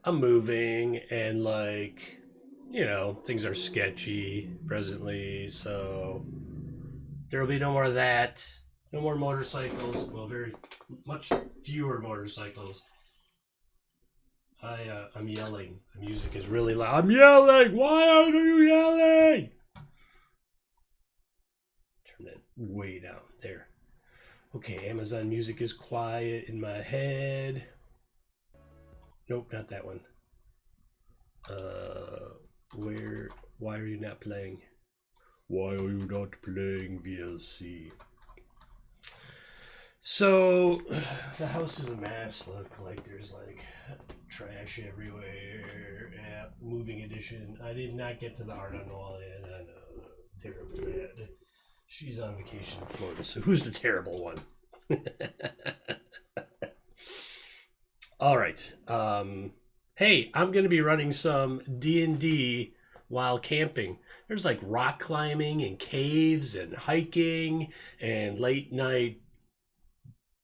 I'm moving and like, things are sketchy presently, so there will be no more of that. No more motorcycles. Well, very much fewer motorcycles. I'm yelling. The music is really loud. I'm yelling. Why are you yelling? Turn that way down there. Okay, Amazon Music is quiet in my head. Nope, not that one. Where? Why are you not playing? Why are you not playing VLC? So the house is a mess. Look, like there's like trash everywhere. Yeah, moving edition. I did not get to the art on the wall yet. I know, terrible bad. She's on vacation in Florida. So who's the terrible one? All right. Hey, I'm gonna be running some D&D while camping. There's like rock climbing and caves and hiking and late night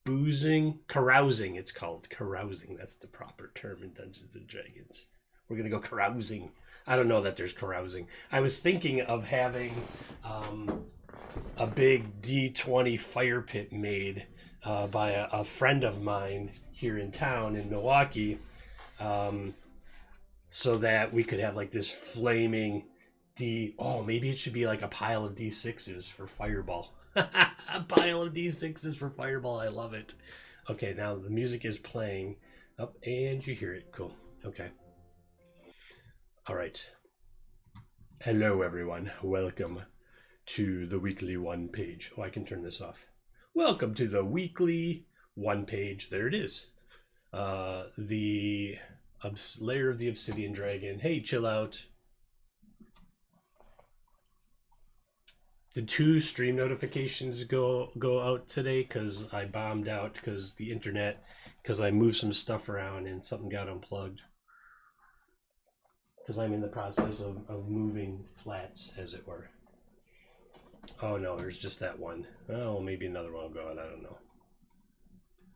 carousing. It's called carousing. That's the proper term in Dungeons and Dragons. We're gonna go carousing. I don't know that there's carousing. I was thinking of having a big D20 fire pit made by a friend of mine here in town in Milwaukee, so that we could have like this flaming maybe it should be like a pile of D6s for fireball. A pile of D6s for fireball. I love it. Okay, now the music is playing up and you hear it. Cool. Okay. All right. Hello, everyone. Welcome to the weekly one page. Oh, I can turn this off. Welcome to the weekly one page. There it is. The Lair of the Obsidian Dragon. Hey, chill out. Did 2 stream notifications go out today? Because I bombed out because the internet, because I moved some stuff around and something got unplugged. Because I'm in the process of moving flats, as it were. Oh no, there's just that one. Oh, maybe another one will go out. I don't know.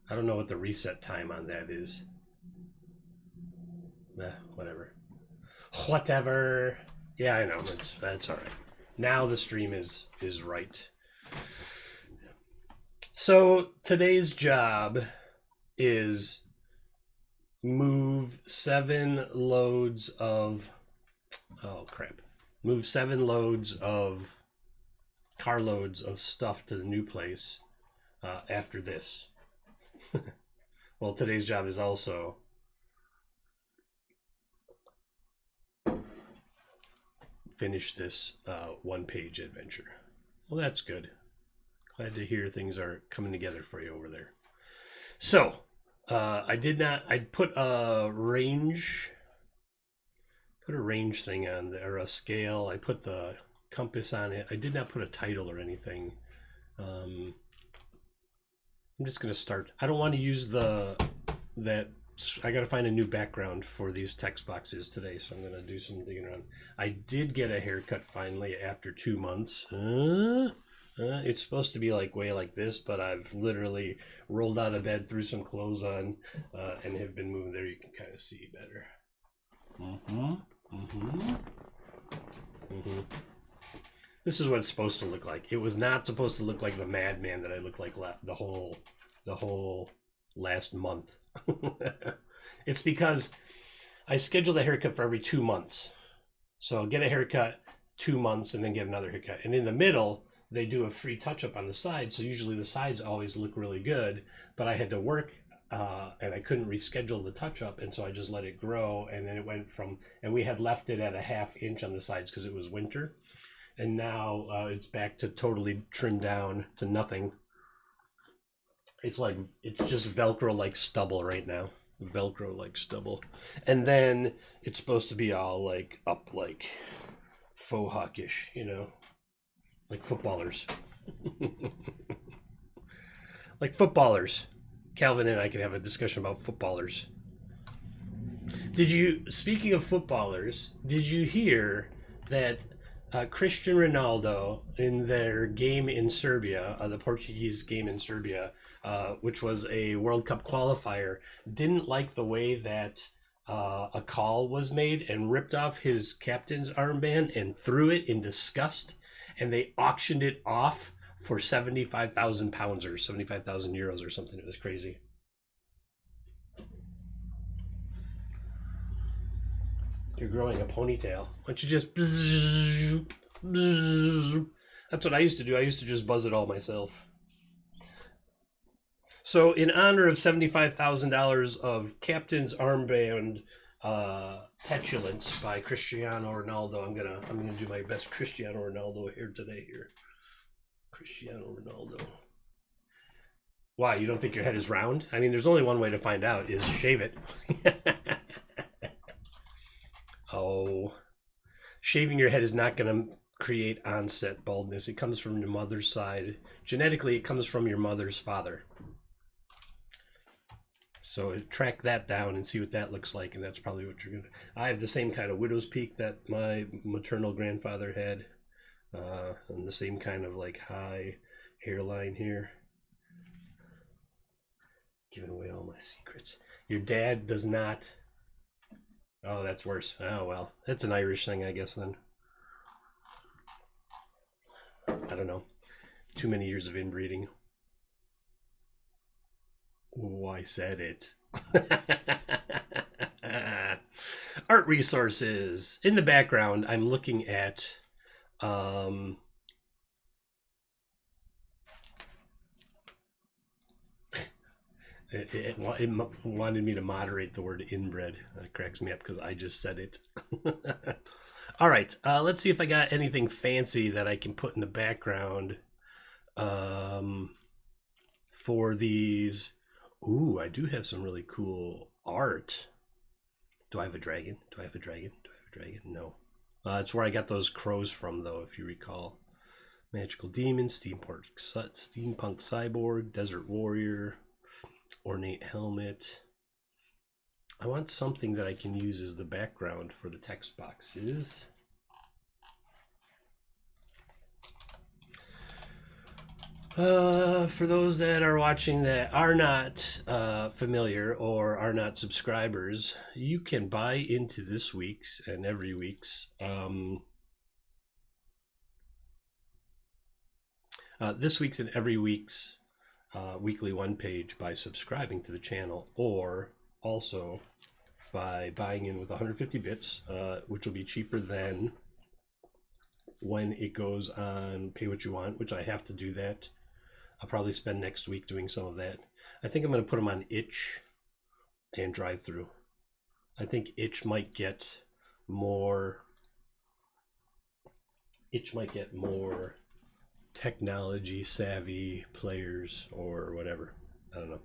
I don't know what the reset time on that is. Whatever. Whatever. Yeah, I know. That's all right. Now the stream is right. So today's job is move 7 loads of move 7 loads of carloads of stuff to the new place after this. Well, today's job is also finish this one-page adventure. Well, that's good. Glad to hear things are coming together for you over there. So, I put a range thing on there, or a scale. I put the compass on it. I did not put a title or anything. I'm just gonna start. I don't want to use I gotta find a new background for these text boxes today, so I'm gonna do some digging around. I did get a haircut finally after 2 months. It's supposed to be like way like this, but I've literally rolled out of bed, threw some clothes on, and have been moving. There you can kind of see better. This is what it's supposed to look like. It was not supposed to look like the madman that I looked like the whole last month. It's because I scheduled a haircut for every 2 months. So I'll get a haircut 2 months and then get another haircut. And in the middle, they do a free touch-up on the side. So usually the sides always look really good. But I had to work and I couldn't reschedule the touch-up. And so I just let it grow. And then it went and we had left it at a 1/2 inch on the sides because it was winter. And now it's back to totally trimmed down to nothing. It's just Velcro like stubble right now. Velcro like stubble. And then it's supposed to be all like up like faux hawkish, like footballers. Like footballers. Calvin and I can have a discussion about footballers. Speaking of footballers, did you hear that Cristiano Ronaldo in their game in Serbia, the Portuguese game in Serbia, which was a World Cup qualifier, didn't like the way that a call was made and ripped off his captain's armband and threw it in disgust, and they auctioned it off for 75,000 pounds or 75,000 euros or something. It was crazy. You're growing a ponytail. Why don't you just... That's what I used to do. I used to just buzz it all myself. So in honor of $75,000 of Captain's Armband petulance by Cristiano Ronaldo, I'm gonna do my best Cristiano Ronaldo here today. Here, Cristiano Ronaldo. Why, you don't think your head is round? I mean, there's only one way to find out: is shave it. Oh, shaving your head is not gonna create onset baldness. It comes from your mother's side. Genetically, it comes from your mother's father. So track that down and see what that looks like, and that's probably what you're gonna. I have the same kind of widow's peak that my maternal grandfather had, and the same kind of like high hairline here. Giving away all my secrets. Your dad does not. Oh, that's worse. Oh well, that's an Irish thing, I guess. Then I don't know. Too many years of inbreeding. Oh, I said it. Art resources. In the background, I'm looking at it wanted me to moderate the word inbred. That cracks me up because I just said it. All right, let's see if I got anything fancy that I can put in the background for these. Ooh, I do have some really cool art. Do I have a dragon? Do I have a dragon? Do I have a dragon? No. That's where I got those crows from, though, if you recall. Magical Demon, Steampunk Cyborg, Desert Warrior, Ornate Helmet. I want something that I can use as the background for the text boxes. For those that are watching that are not familiar or are not subscribers, you can buy into this week's and every week's this week's and every week's weekly one page by subscribing to the channel, or also by buying in with 150 bits, which will be cheaper than when it goes on Pay What You Want, which I have to do that. I'll probably spend next week doing some of that. I think I'm going to put them on Itch and Drive Through. I think Itch might get more. Itch might get more technology savvy players or whatever. I don't know.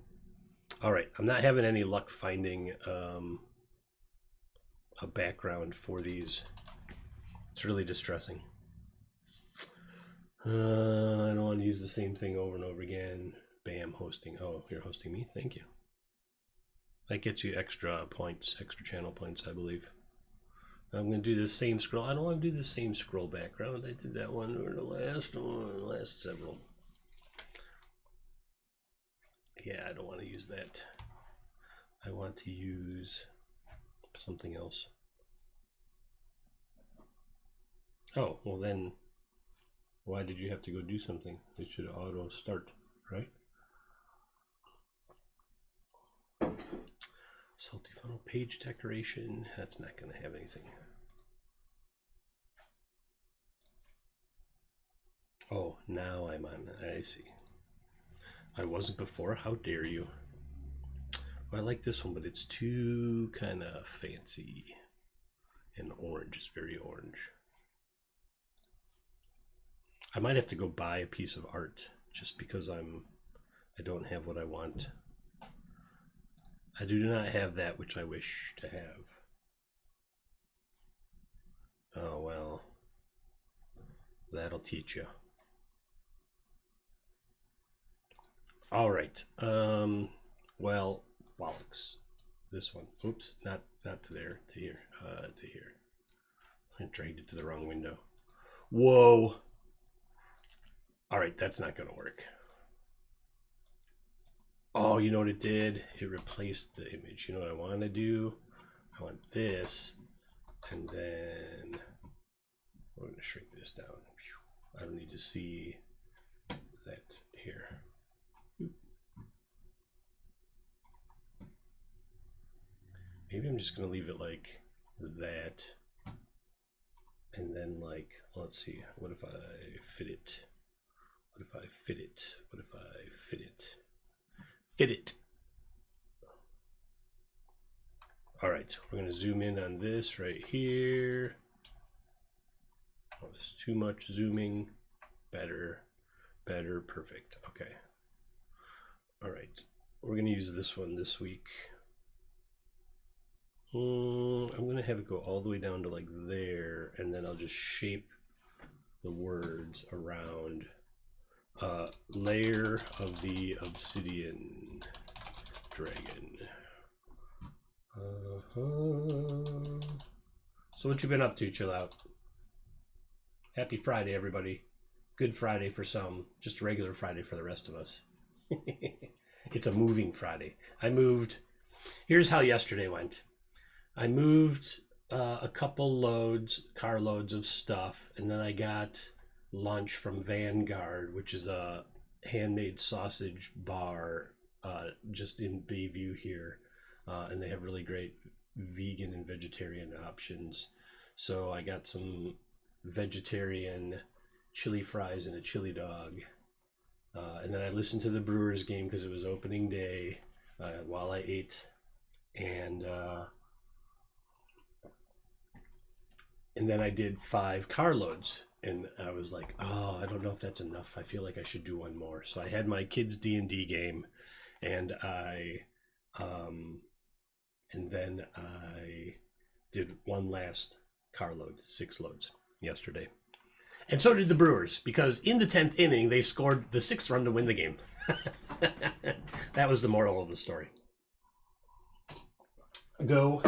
All right, I'm not having any luck finding a background for these. It's really distressing. I don't want to use the same thing over and over again. Bam, hosting. Oh, you're hosting me? Thank you. That gets you extra points, extra channel points, I believe. I'm going to do the same scroll. I don't want to do the same scroll background. I did that one or the last one, the last several. Yeah, I don't want to use that. I want to use something else. Oh, well then, why did you have to go do something? It should auto start, right? Salty funnel page decoration. That's not going to have anything. Oh, now I'm on. I see. I wasn't before. How dare you? Well, I like this one, but it's too kind of fancy. And orange is very orange. I might have to go buy a piece of art just because I don't have what I want. I do not have that which I wish to have. Oh well, that'll teach you. All right. Well, bollocks. This one. Oops, not to there, to here, to here. I dragged it to the wrong window. Whoa. All right, that's not gonna work. Oh, you know what it did? It replaced the image. You know what I want to do? I want this, and then we're going to shrink this down. I don't need to see that here. Maybe I'm just going to leave it like that. And then like, let's see, what if I fit it? What if I fit it? What if I fit it? Fit it. All right, we're going to zoom in on this right here. Oh, there's too much zooming. Better, better, perfect. Okay. All right, we're going to use this one this week. I'm going to have it go all the way down to like there, and then I'll just shape the words around Lair of the Obsidian Dragon. So what you been up to, Chill Out? Happy Friday, everybody. Good Friday for some, just a regular Friday for the rest of us. It's a moving Friday. I moved. Here's how yesterday went. I moved a couple car loads of stuff, and then I got lunch from Vanguard, which is a handmade sausage bar just in Bayview here, and they have really great vegan and vegetarian options. So I got some vegetarian chili fries and a chili dog, and then I listened to the Brewers game because it was opening day while I ate, and then I did 5 carloads, and I was like, oh, I don't know if that's enough. I feel like I should do one more. So I had my kids' D&D game, and then I did one last carload, 6 loads yesterday. And so did the Brewers, because in the 10th inning, they scored the 6th run to win the game. That was the moral of the story. Go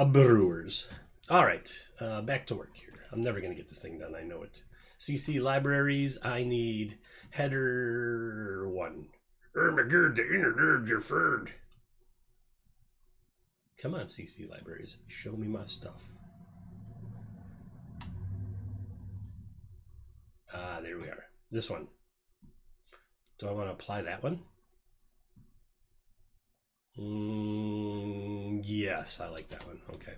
Brewers. All right, back to work here. I'm never going to get this thing done. I know it. CC libraries, I need header 1. Ermagerd, the inner deferred. Come on, CC libraries. Show me my stuff. There we are. This one. Do I want to apply that one? Yes, I like that one. Okay.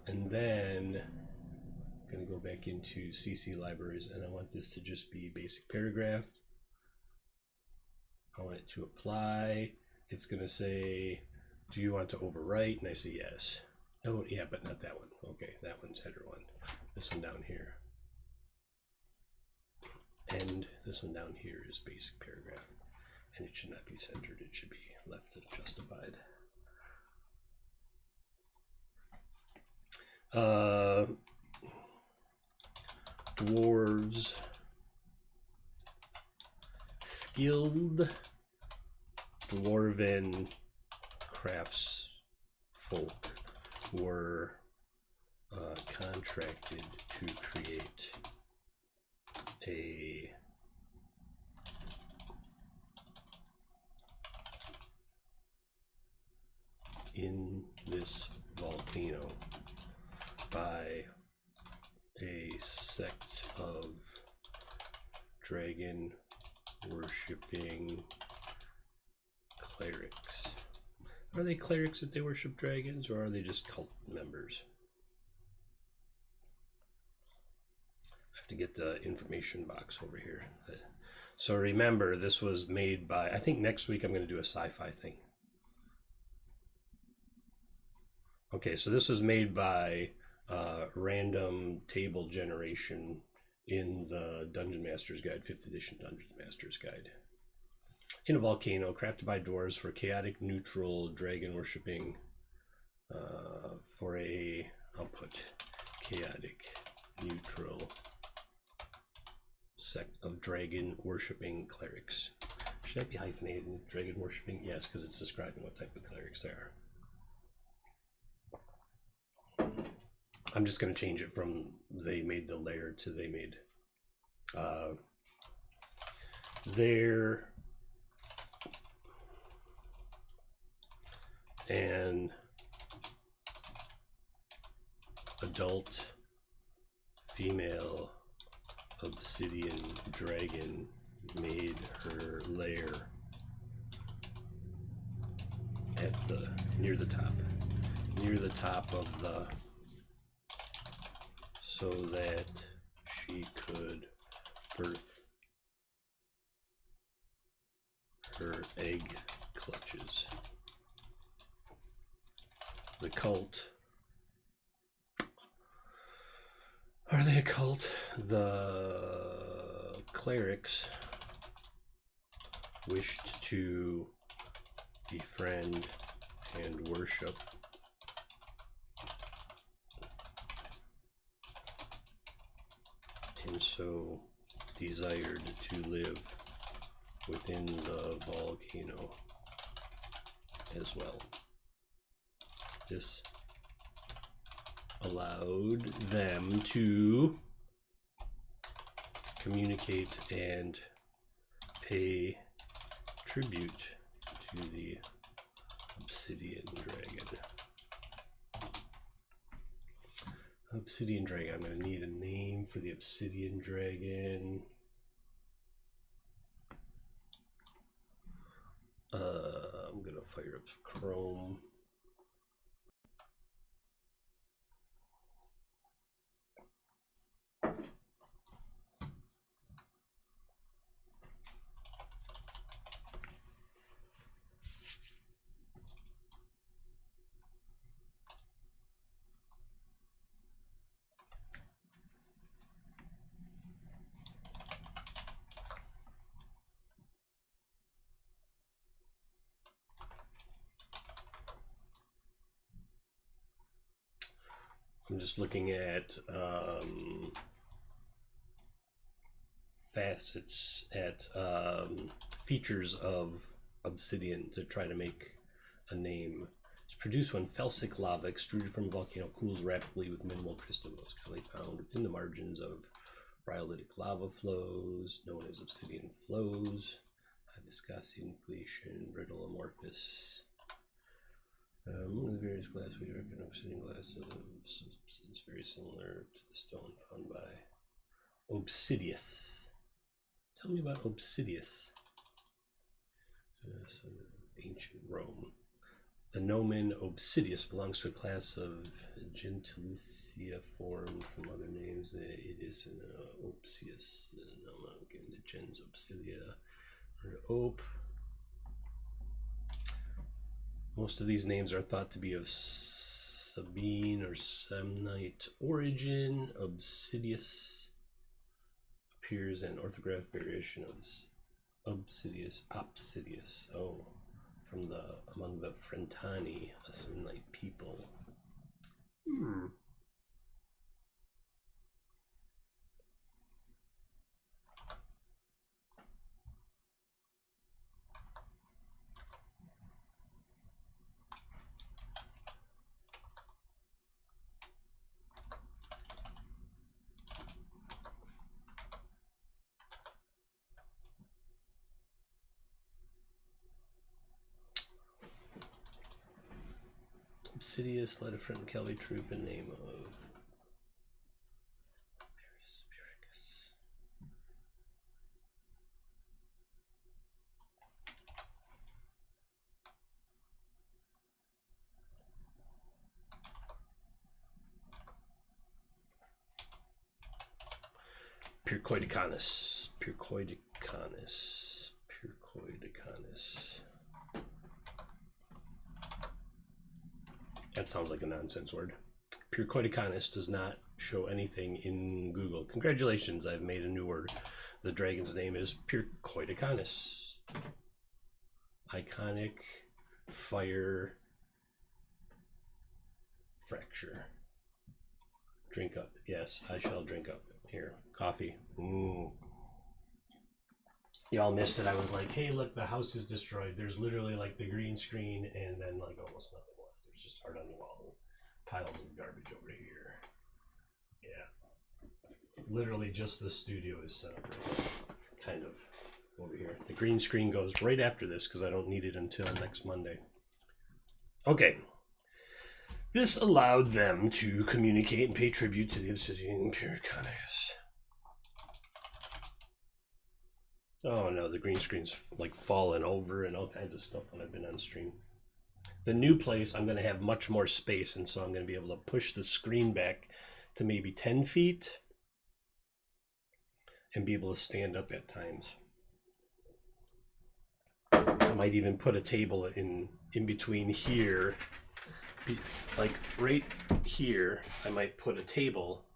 And then I'm going to go back into CC libraries, and I want this to just be basic paragraph. I want it to apply. It's going to say, do you want to overwrite? And I say yes. Oh, yeah, but not that one. Okay, that one's header 1. This one down here. And this one down here is basic paragraph. And it should not be centered. It should be left justified. Dwarves, skilled dwarven crafts folk were contracted to create a in this volcano by a sect of dragon worshipping clerics. Are they clerics if they worship dragons, or are they just cult members? I have to get the information box over here. So remember, this was made by, I think next week I'm going to do a sci-fi thing. Okay, so this was made by random table generation in the Dungeon Master's Guide, 5th edition Dungeon Master's Guide. In a volcano, crafted by dwarves for chaotic, neutral, dragon worshipping, I'll put chaotic, neutral sect of dragon worshipping clerics. Should that be hyphenated? Dragon worshipping? Yes, because it's describing what type of clerics they are. I'm just going to change it from they made the lair to they made there, and adult female obsidian dragon made her lair at the near the top of the, so that she could birth her egg clutches. The cult, are they a cult? The clerics wished to befriend and worship and so desired to live within the volcano as well. This allowed them to communicate and pay tribute to the Obsidian Dragon. Obsidian Dragon. I'm going to need a name for the Obsidian Dragon. I'm going to fire up Chrome. I'm just looking at facets, at features of Obsidian to try to make a name. It's produced when felsic lava extruded from a volcano cools rapidly with minimal crystals, commonly found within the margins of rhyolitic lava flows, known as obsidian flows, high viscosity, nucleation, brittle, amorphous. Among the various glass we reckon obsidian glass is very similar to the stone found by Obsidius. Tell me about Obsidius. Ancient Rome. The nomen Obsidius belongs to a class of Gentilia formed from other names. It is an Opsius. Again, the gens Obsidia or Op. Most of these names are thought to be of Sabine or Samnite origin. Obsidius appears an orthograph variation of Obsidius, Opsidius. Oh, from among the Frentani, a Samnite people. Obsidius led a friend cavalry troop in name of Pyrcoidicanus. Pyrcoidicanus. Pyrcoidicanus. That sounds like a nonsense word. Pyrcoidicanus does not show anything in Google. Congratulations, I've made a new word. The dragon's name is Pyrcoidicanus. Iconic fire fracture. Drink up. Yes, I shall drink up. Here, coffee. Y'all missed it. I was like, hey, look, the house is destroyed. There's literally like the green screen and then like almost nothing left. There's just art on the wall. Piles of garbage over here. Yeah. Literally just the studio is set up right now. Kind of over here. The green screen goes right after this because I don't need it until next Monday. Okay. This allowed them to communicate and pay tribute to the Obsidian Pyrrhiconius. Oh no, the green screen's like fallen over and all kinds of stuff when I've been on stream. The new place, I'm going to have much more space, and so I'm going to be able to push the screen back to maybe 10 feet and be able to stand up at times. I might even put a table in between here, like right here. I might put a table,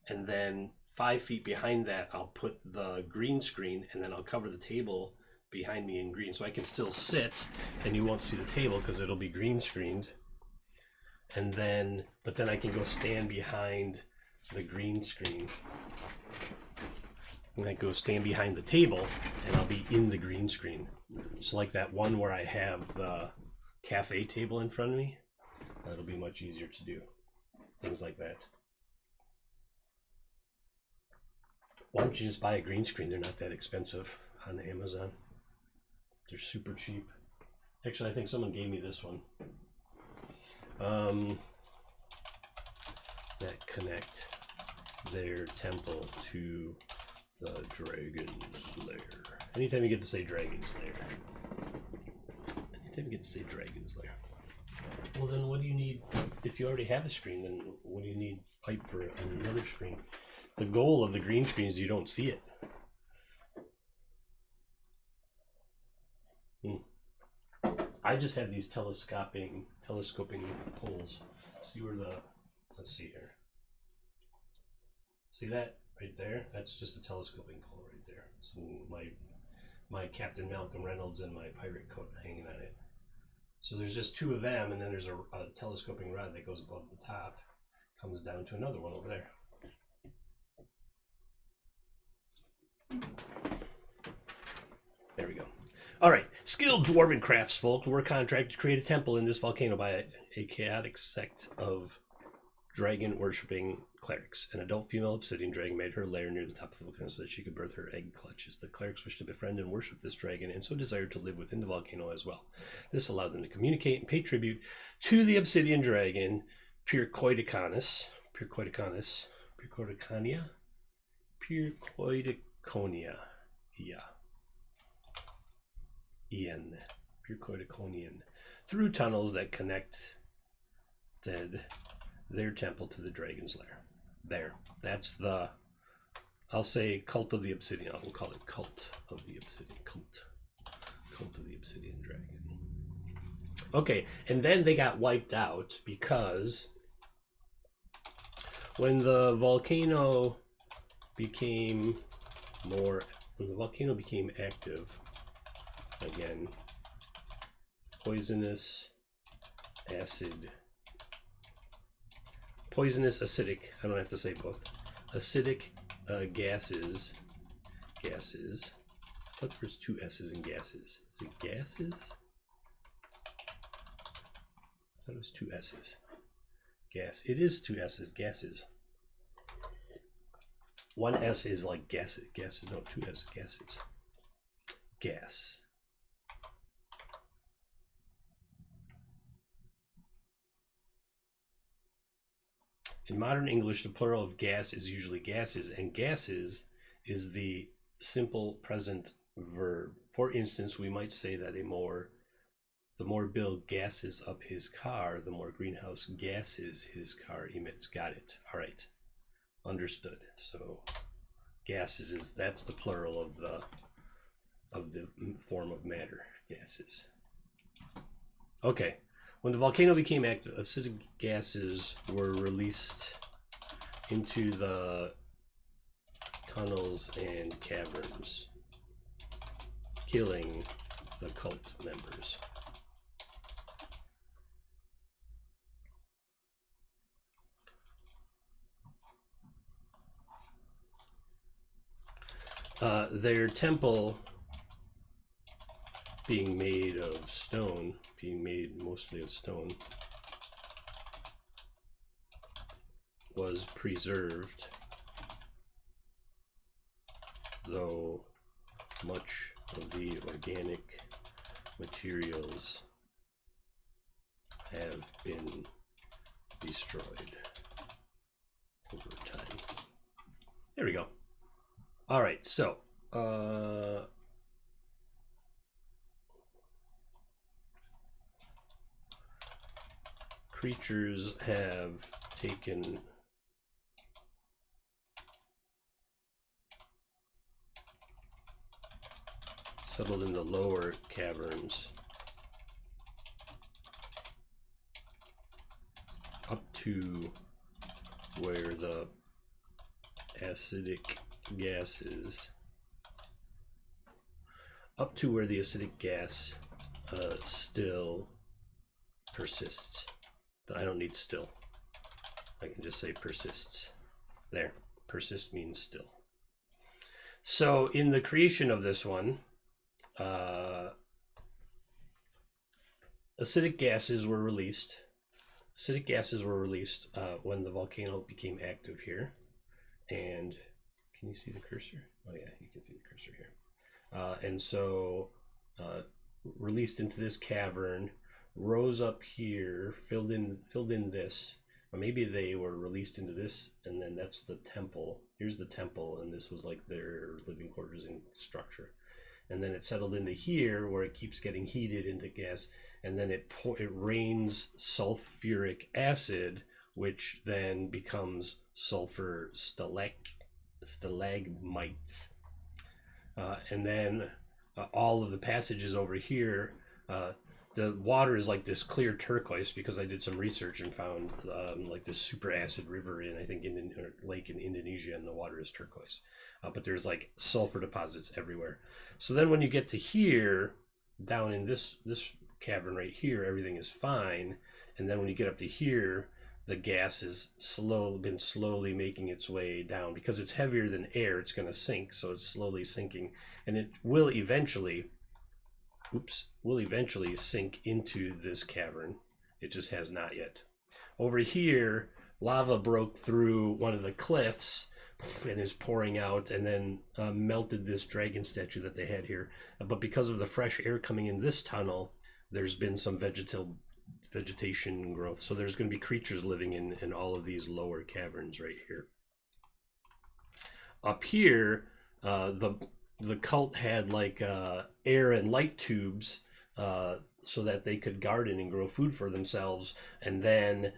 and then 5 feet behind that I'll put the green screen, and then I'll cover the table behind me in green, so I can still sit and you won't see the table because it'll be green screened. And then, but then I can go stand behind the green screen, and I go stand behind the table, and I'll be in the green screen. So like that one where I have the cafe table in front of me, that'll be much easier to do. Things like that. Why don't you just buy a green screen? They're not that expensive on Amazon. They're super cheap. Actually, I think someone gave me this one. That connect their temple to the Dragon's Lair. Anytime you get to say Dragon's Lair. Anytime you get to say Dragon's Lair. Well, then what do you need? If you already have a screen, then what do you need pipe for another screen? The goal of the green screen is you don't see it. I just have these telescoping poles. See where the, let's see here. See that right there? That's just a telescoping pole right there. So my Captain Malcolm Reynolds and my pirate coat hanging on it. So there's just two of them, and then there's a telescoping rod that goes above the top, comes down to another one over there. There we go. All right, skilled dwarven craftsfolk were contracted to create a temple in this volcano by a chaotic sect of dragon-worshipping clerics. An adult female obsidian dragon made her lair near the top of the volcano so that she could birth her egg clutches. The clerics wished to befriend and worship this dragon and so desired to live within the volcano as well. This allowed them to communicate and pay tribute to the obsidian dragon, Pyrrhiconius, yeah. Pyrrhiconian, through tunnels that connected their temple to the dragon's lair. There, that's the, I'll say cult of the obsidian. I'll call it cult of the obsidian. Cult of the obsidian dragon. Okay, and then they got wiped out because when the volcano became active again, poisonous, acidic, I don't have to say both, acidic gases, I thought there was two S's in gases. Is it gases? I thought it was two S's. Gas, it is two S's, gases. One S is like gases, no, two S, gases. Gas. In modern English, the plural of gas is usually gases, and gases is the simple present verb. For instance, we might say that the more Bill gasses up his car, the more greenhouse gases his car emits. Got it. All right. Understood. So gases that's the plural of the form of matter, gases. Okay. When the volcano became active, acidic gases were released into the tunnels and caverns, killing the cult members. Their temple, being made of stone, being made mostly of stone, was preserved, though much of the organic materials have been destroyed over time. There we go. All right, so creatures have taken settled in the lower caverns up to where the acidic gases, up to where the acidic gas still persists. I don't need still. I can just say persists. There. Persist means still. So in the creation of this one, acidic gases were released. Acidic gases were released when the volcano became active here. And can you see the cursor? Oh yeah, you can see the cursor here. And so released into this cavern, rose up here, filled in this. Or maybe they were released into this, and then that's the temple. Here's the temple, and this was like their living quarters and structure. And then it settled into here, where it keeps getting heated into gas, and then it rains sulfuric acid, which then becomes sulfur stalagmites. And then all of the passages over here, the water is like this clear turquoise, because I did some research and found like this super acid river in, I think, or lake in Indonesia, and the water is turquoise. But there's like sulfur deposits everywhere. So then when you get to here, down in this cavern right here, everything is fine. And then when you get up to here, the gas is been slowly making its way down. Because it's heavier than air, it's going to sink. So it's slowly sinking. And it will eventually sink into this cavern. It just has not yet. Over here, lava broke through one of the cliffs and is pouring out, and then melted this dragon statue that they had here. But because of the fresh air coming in this tunnel, there's been some vegetation growth. So there's going to be creatures living in all of these lower caverns right here. Up here, the cult had like air and light tubes so that they could garden and grow food for themselves. And then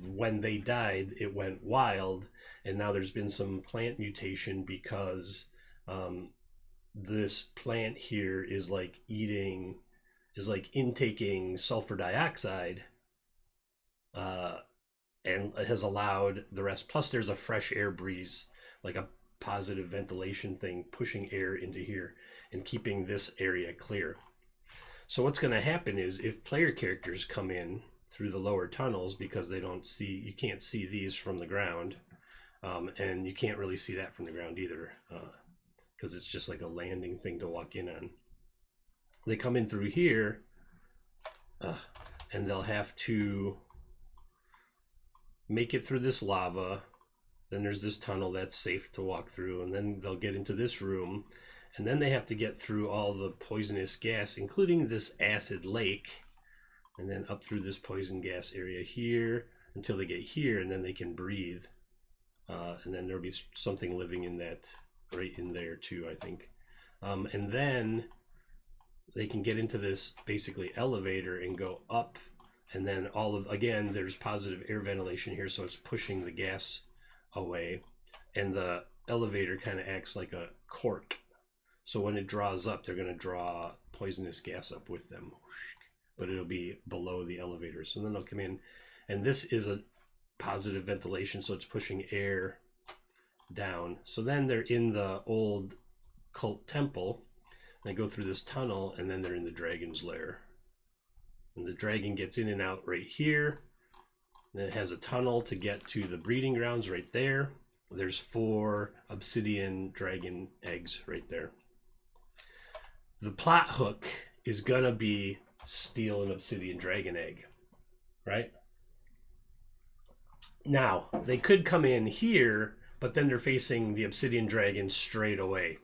when they died, it went wild. And now there's been some plant mutation, because this plant here is like intaking sulfur dioxide, and has allowed the rest. Plus there's a fresh air breeze, like a positive ventilation thing, pushing air into here and keeping this area clear. So what's going to happen is, if player characters come in through the lower tunnels, because you can't see these from the ground, and you can't really see that from the ground either, because it's just like a landing thing to walk in on. They come in through here, and they'll have to make it through this lava. Then there's this tunnel that's safe to walk through, and then they'll get into this room, and then they have to get through all the poisonous gas, including this acid lake, and then up through this poison gas area here until they get here, and then they can breathe. And then there'll be something living in that right in there too, I think. And then they can get into this basically elevator and go up, and then again, there's positive air ventilation here, so it's pushing the gas away, and the elevator kind of acts like a cork. So when it draws up, they're going to draw poisonous gas up with them, but it'll be below the elevator. So then they'll come in, and this is a positive ventilation, so it's pushing air down. So then they're in the old cult temple. They go through this tunnel, and then they're in the dragon's lair. And the dragon gets in and out right here. Then it has a tunnel to get to the breeding grounds right there. There's 4 obsidian dragon eggs right there. The plot hook is gonna be steal an obsidian dragon egg, right? Now, they could come in here, but then they're facing the obsidian dragon straight away.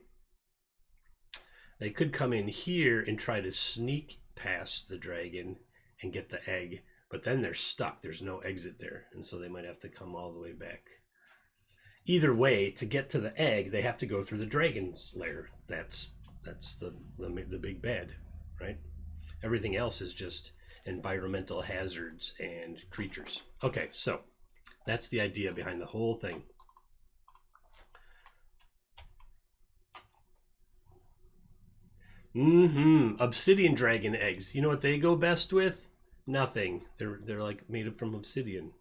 They could come in here and try to sneak past the dragon and get the egg, But then they're stuck. There's no exit there. And so they might have to come all the way back. Either way, to get to the egg, they have to go through the dragon's lair. That's the big bad, right? Everything else is just environmental hazards and creatures. Okay, so that's the idea behind the whole thing. Obsidian dragon eggs. You know what they go best with? Nothing. They're like made from obsidian.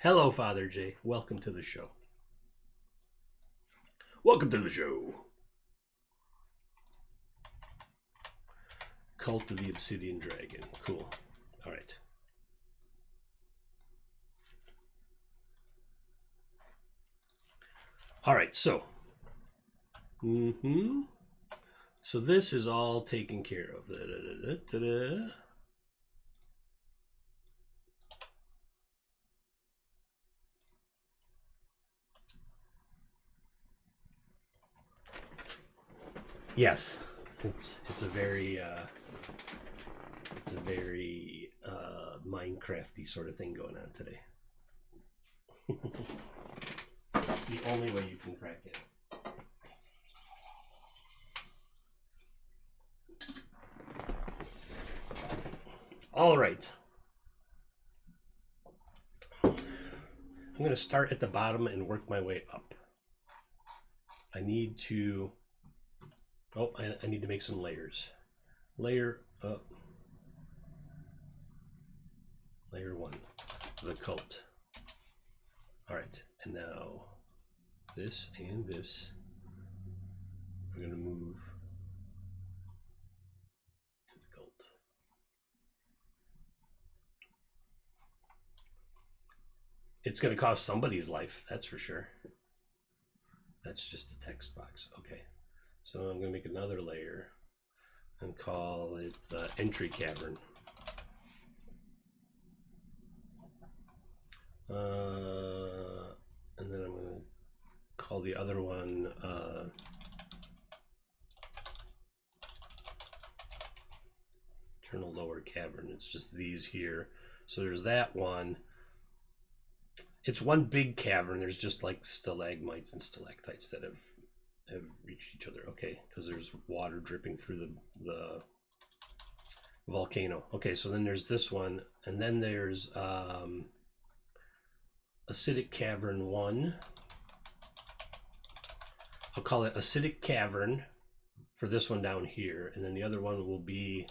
Hello, Father J. Welcome to the show. Welcome to the show. Cult of the Obsidian Dragon. Cool. All right. All right, so. So this is all taken care of. Yes, it's a very Minecrafty sort of thing going on today. It's the only way you can crack it. All right. I'm going to start at the bottom and work my way up. I need to... Oh, I need to make some layers. Layer 1, the cult. All right, and now this and this, we're going to move to the cult. It's going to cost somebody's life, that's for sure. That's just the text box. Okay. So I'm going to make another layer and call it the entry cavern. And then I'm going to call the other one Eternal Lower Cavern. It's just these here. So there's that one. It's one big cavern. There's just like stalagmites and stalactites that have reached each other. Okay, because there's water dripping through the volcano. Okay, so then there's this one, and then there's Acidic Cavern 1. I'll call it Acidic Cavern for this one down here, and then the other one will be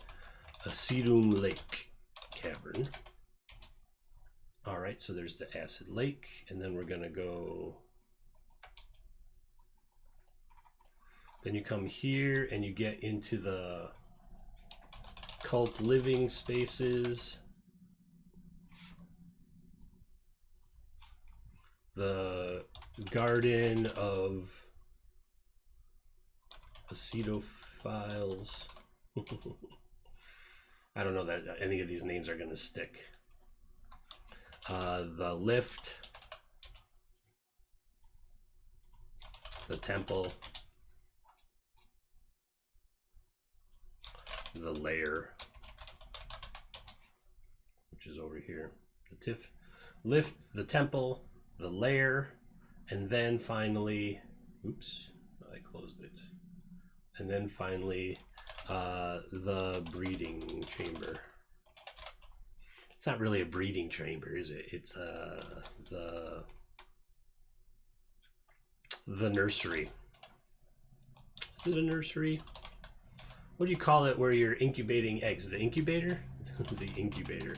Acidum Lake Cavern. All right, so there's the Acid Lake, and then we're gonna go. Then you come here and you get into the cult living spaces. The Garden of Acetophiles. I don't know that any of these names are going to stick. The lift. The temple. The lair, which is over here. The lift, the temple, the lair, and then finally, oops, I closed it. And then finally, the breeding chamber. It's not really a breeding chamber, is it? It's the nursery. Is it a nursery? What do you call it where you're incubating eggs? The incubator? The incubator.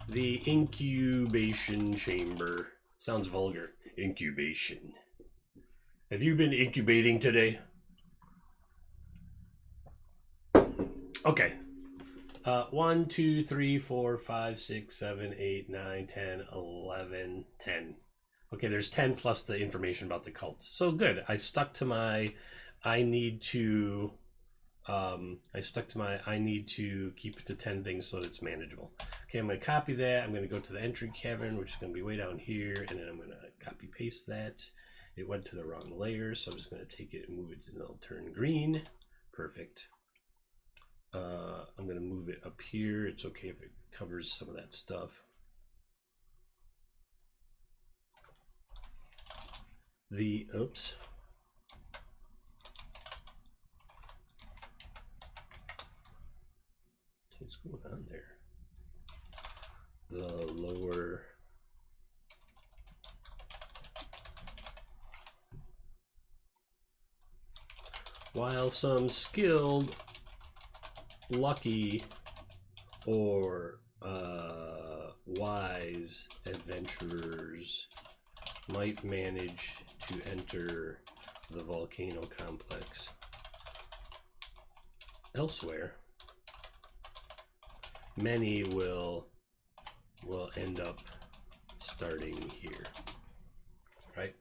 The incubation chamber. Sounds vulgar. Incubation. Have you been incubating today? Okay. 1, 2, 3, 4, 5, 6, 7, 8, 9, 10, 11, 10. Okay, there's 10 plus the information about the cult. So good. I stuck to my I need to keep it to 10 things so that it's manageable. Okay, I'm going to copy that. I'm going to go to the entry cavern, which is going to be way down here, and then I'm going to copy paste that. It went to the wrong layer, so I'm just going to take it and move it, and it'll turn green. Perfect. I'm going to move it up here. It's okay if it covers some of that stuff. Oops. What's going on there? The lower. While some skilled, lucky, or wise adventurers might manage to enter the volcano complex elsewhere, many will end up starting here, right?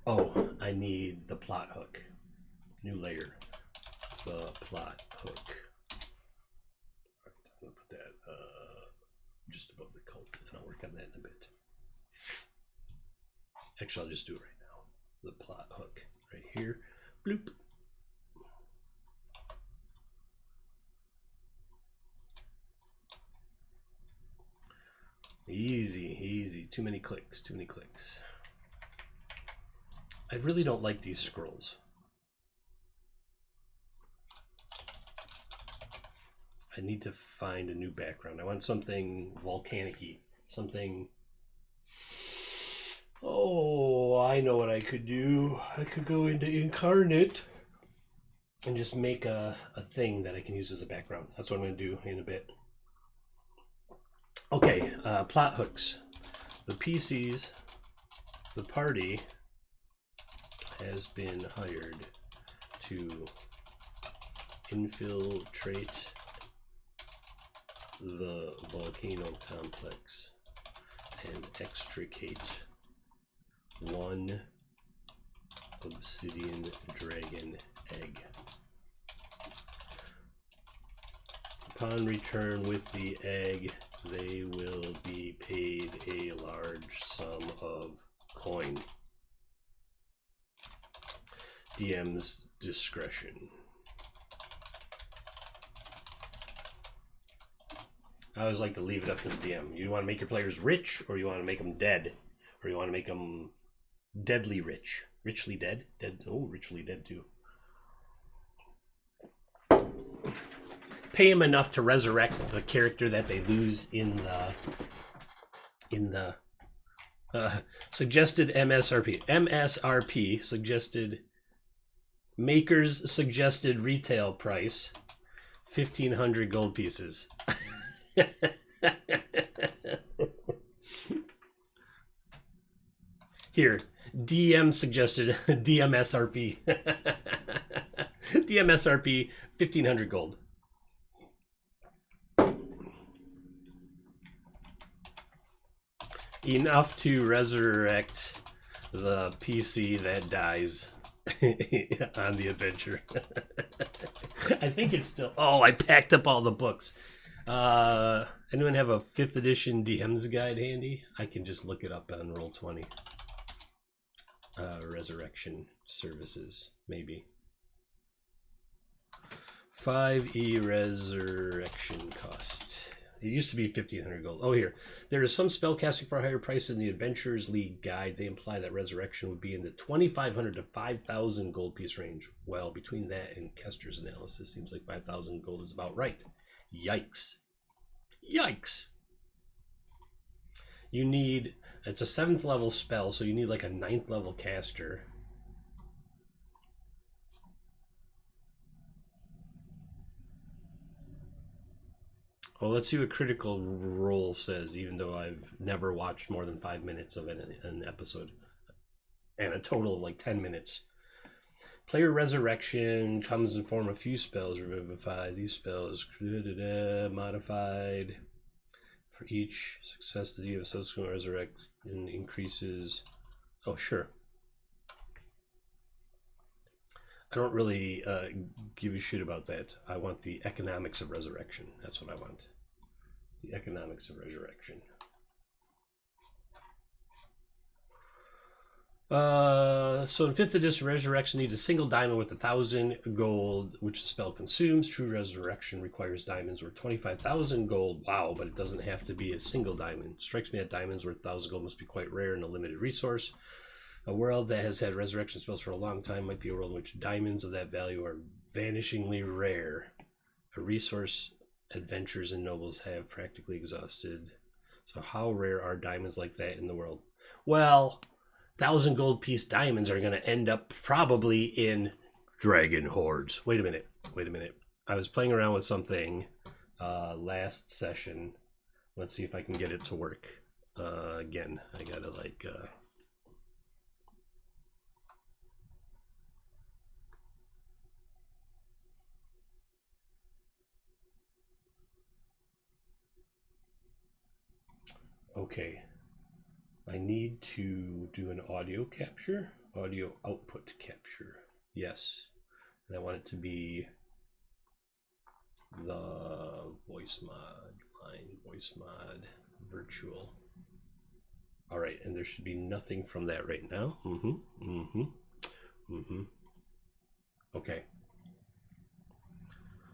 Oh, I need the plot hook. New layer, the plot hook. All right, I'm gonna put that just above the cult, and I'll work on that in a bit. Actually, I'll just do it right now. The plot hook right here. Bloop. Easy, easy. Too many clicks, too many clicks. I really don't like these scrolls. I need to find a new background. I want something volcanic-y, something. Oh, I know what I could do. I could go into Incarnate and just make a thing that I can use as a background. That's what I'm going to do in a bit. Okay, plot hooks. The PCs, the party has been hired to infiltrate the volcano complex and extricate one obsidian dragon egg. Upon return with the egg, they will be paid a large sum of coin. DM's discretion. I always like to leave it up to the DM. You want to make your players rich, or you want to make them dead, or you want to make them deadly rich, richly dead, dead. Oh, richly dead too. Pay them enough to resurrect the character that they lose in the suggested MSRP. MSRP suggested maker's suggested retail price 1,500 gold pieces. Here, DM suggested DMSRP. DMSRP 1,500 gold. Enough to resurrect the PC that dies on the adventure. I think it's still. Oh, I packed up all the books. Anyone have a 5th edition DM's guide handy? I can just look it up on Roll20. Resurrection services, maybe. 5e resurrection cost. It used to be 1,500 gold. Oh, here. There is some spellcasting for a higher price in the Adventurers League guide. They imply that resurrection would be in the 2,500 to 5,000 gold piece range. Well, between that and Kester's analysis, seems like 5,000 gold is about right. Yikes. Yikes. You need, it's a 7th level spell, so you need like a 9th level caster. Well, let's see what Critical Role says, even though I've never watched more than 5 minutes of an episode. And a total of like 10 minutes. Player Resurrection comes in form of few spells. Revivify. These spells modified. For each success, the DM subsequent resurrection increases. Oh, sure. I don't really give a shit about that. I want the economics of resurrection. That's what I want. The economics of resurrection. So in 5th edition, Resurrection needs a single diamond with 1,000 gold, which the spell consumes. True Resurrection requires diamonds worth 25,000 gold. Wow, but it doesn't have to be a single diamond. Strikes me that diamonds worth 1,000 gold must be quite rare and a limited resource. A world that has had resurrection spells for a long time might be a world in which diamonds of that value are vanishingly rare. A resource adventurers and nobles have practically exhausted. So how rare are diamonds like that in the world? Well, 1,000 gold piece diamonds are going to end up probably in dragon hordes. Wait a minute. I was playing around with something last session. Let's see if I can get it to work. Again, I gotta like... Okay. I need to do an audio capture, audio output capture. Yes. And I want it to be the voice mod, line voice mod, virtual. All right, and there should be nothing from that right now. Okay.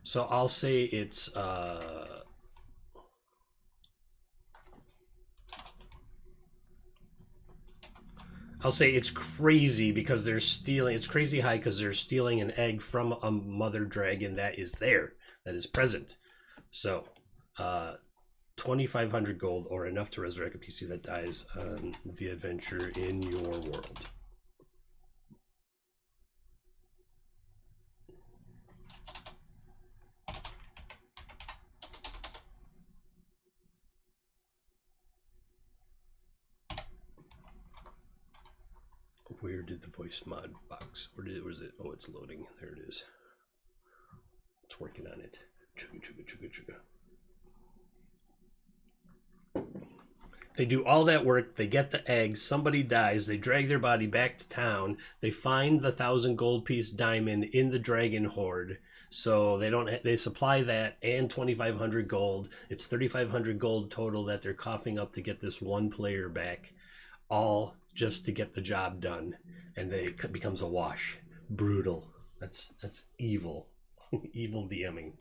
So I'll say it's crazy because they're stealing. It's crazy high because they're stealing an egg from a mother dragon that is there, that is present. So, 2,500 gold or enough to resurrect a PC that dies on the adventure in your world. Where did the voice mod box? Was it? Oh, it's loading. There it is. It's working on it. Chugga, chugga, chugga, chugga. They do all that work. They get the eggs. Somebody dies. They drag their body back to town. They find the 1,000 gold piece diamond in the dragon horde. So they don't. They supply that and 2,500 gold. It's 3,500 gold total that they're coughing up to get this one player back, all just to get the job done, and it becomes a wash. Brutal. That's evil. Evil DMing.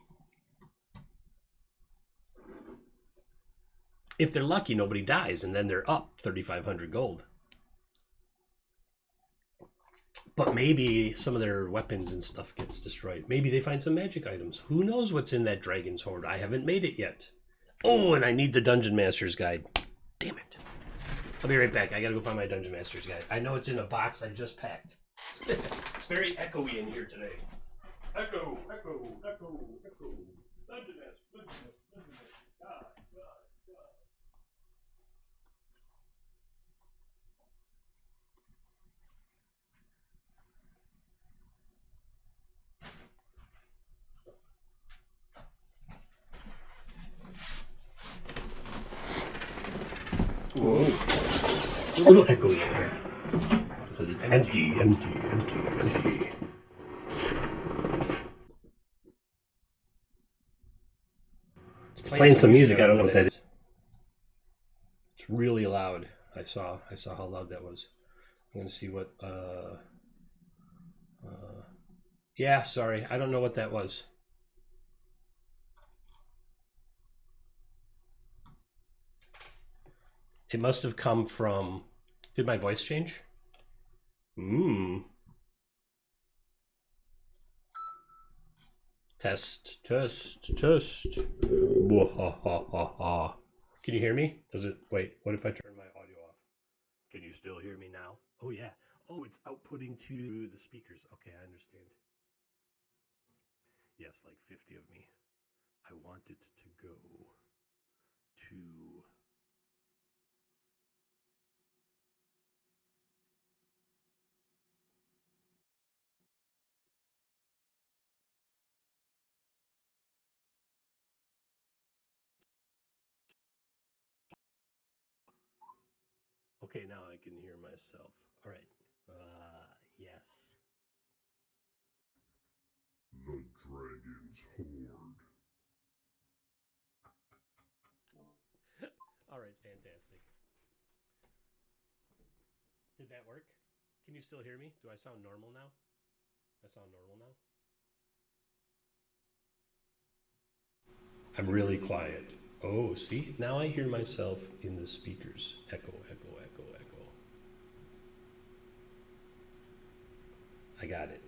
If they're lucky, nobody dies, and then they're up 3,500 gold. But maybe some of their weapons and stuff gets destroyed. Maybe they find some magic items. Who knows what's in that dragon's horde? I haven't made it yet. Oh, and I need the Dungeon Master's Guide. Damn it. I'll be right back. I gotta go find my Dungeon Master's Guide. I know it's in a box I just packed. It's very echoey in here today. Echo, echo, echo, echo. Dungeon Master, Dungeon Master, Dungeon Master. God, God, God. Whoa. It's a little echoey in here. Because it's empty, empty, empty, empty. It's playing some music. I don't know what that is. It's really loud. I saw how loud that was. I'm gonna see what. Yeah, sorry, I don't know what that was. It must have come from. Did my voice change? Test, test, test. Wah-ha-ha-ha-ha. Can you hear me? Does it? Wait, what if I turn my audio off? Can you still hear me now? Oh, yeah. Oh, it's outputting to the speakers. Okay, I understand. Yes, like 50 of me. I want it to go to. Okay, now I can hear myself. All right. Yes. The Dragon's Horde. All right, fantastic. Did that work? Can you still hear me? Do I sound normal now? I sound normal now? I'm really quiet. Oh, see? Now I hear myself in the speakers. Echo, echo, echo, echo. I got it.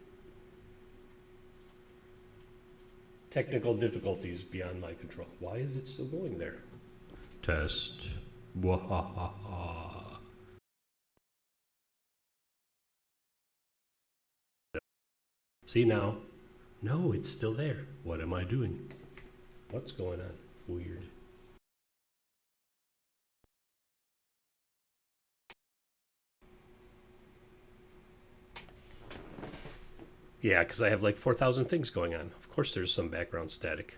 Technical difficulties beyond my control. Why is it still going there? Test. Wahahaha. See now? No, it's still there. What am I doing? What's going on? Weird. Yeah, because I have like 4,000 things going on. Of course there's some background static.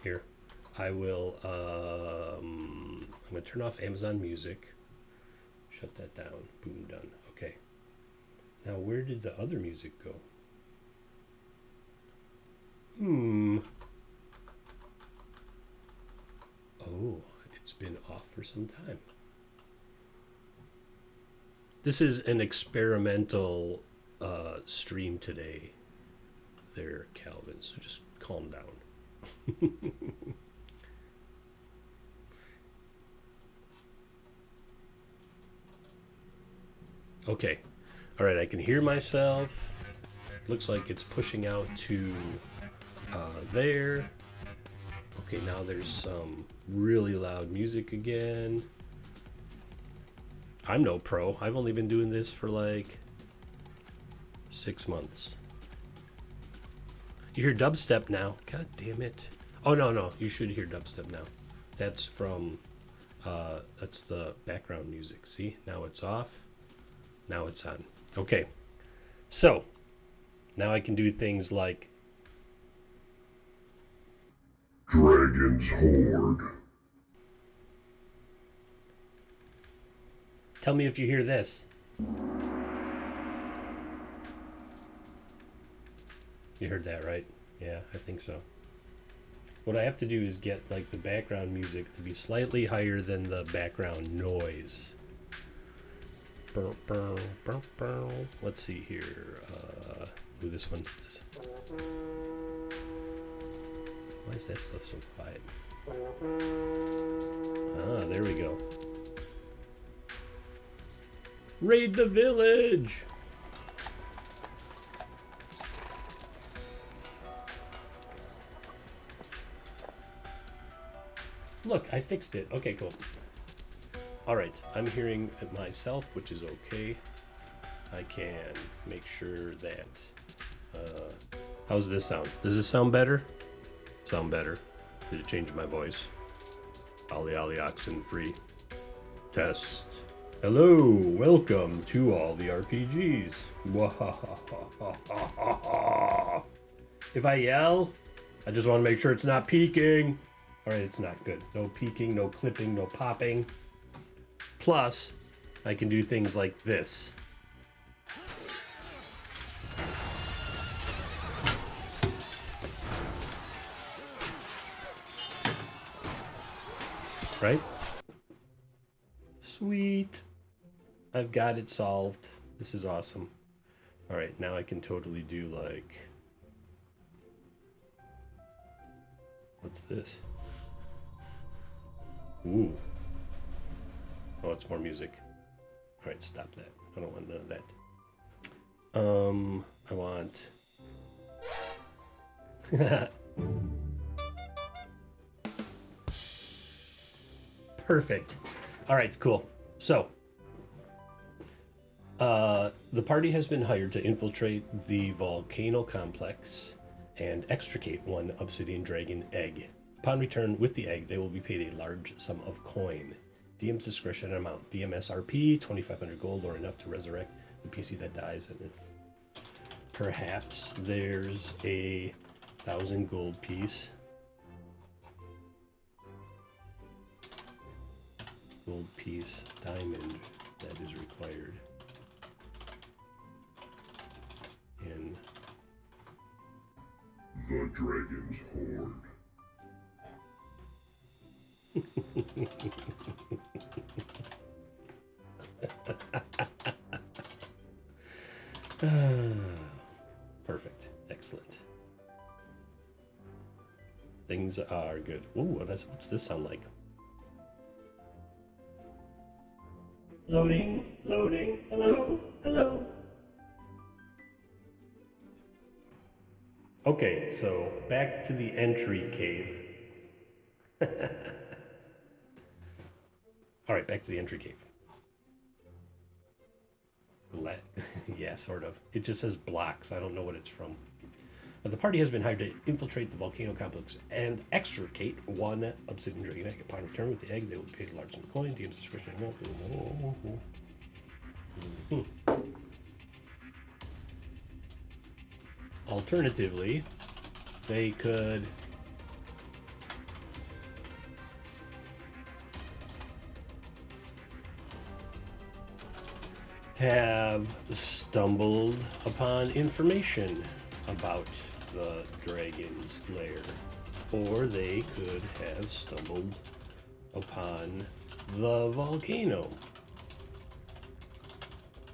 Here. I will, I'm going to turn off Amazon Music. Shut that down. Boom, done. Okay. Now where did the other music go? Oh, it's been off for some time. This is an experimental stream today there, Calvin, so just calm down. Okay. All right, I can hear myself. Looks like it's pushing out to there. Okay, now there's some really loud music again. I'm no pro. I've only been doing this for like 6 months. You hear dubstep now. God damn it. Oh, no. You should hear dubstep now. That's from, that's the background music. See, now it's off. Now it's on. Okay. So, now I can do things like Dragon's Horde. tell me if you hear this. You heard that, right? Yeah, I think so. What I have to do is get like the background music to be slightly higher than the background noise. Let's see here. Ooh, this one is. Why is that stuff so quiet? Ah, there we go. Raid the village! Look, I fixed it. Okay, cool. All right, I'm hearing it myself, which is okay. I can make sure that... how's this sound? Does this sound better? Sound better. Did it change my voice? Ollie Ollie Oxen free. Test. Hello, welcome to all the RPGs. If I yell, I just want to make sure it's not peaking. All right, it's not good. No peaking, no clipping, no popping. Plus, I can do things like this. Right? Sweet. I've got it solved. This is awesome. All right, now I can totally do like... What's this? Ooh. Oh, it's more music. All right, stop that. I don't want none of that. I want... Perfect. All right, cool. So, the party has been hired to infiltrate the volcano complex and extricate one obsidian dragon egg. Upon return with the egg, they will be paid a large sum of coin. DM's discretion amount. DMSRP, 2,500 gold or enough to resurrect the PC that dies. And perhaps there's a 1,000 gold piece. Gold piece, diamond that is required in The Dragon's Horde. Perfect. Excellent. Things are good. Ooh, what's this sound like? Loading, loading, hello, hello. Okay, so back to the entry cave. All right, back to the entry cave. Yeah, sort of. It just says blocks. I don't know what it's from. But the party has been hired to infiltrate the volcano complex and extricate one obsidian dragon egg. Upon return with the eggs, they will be paid a large sum of coin. DM's discretionary amount. Alternatively, they could have stumbled upon information about the dragon's lair, or they could have stumbled upon the volcano,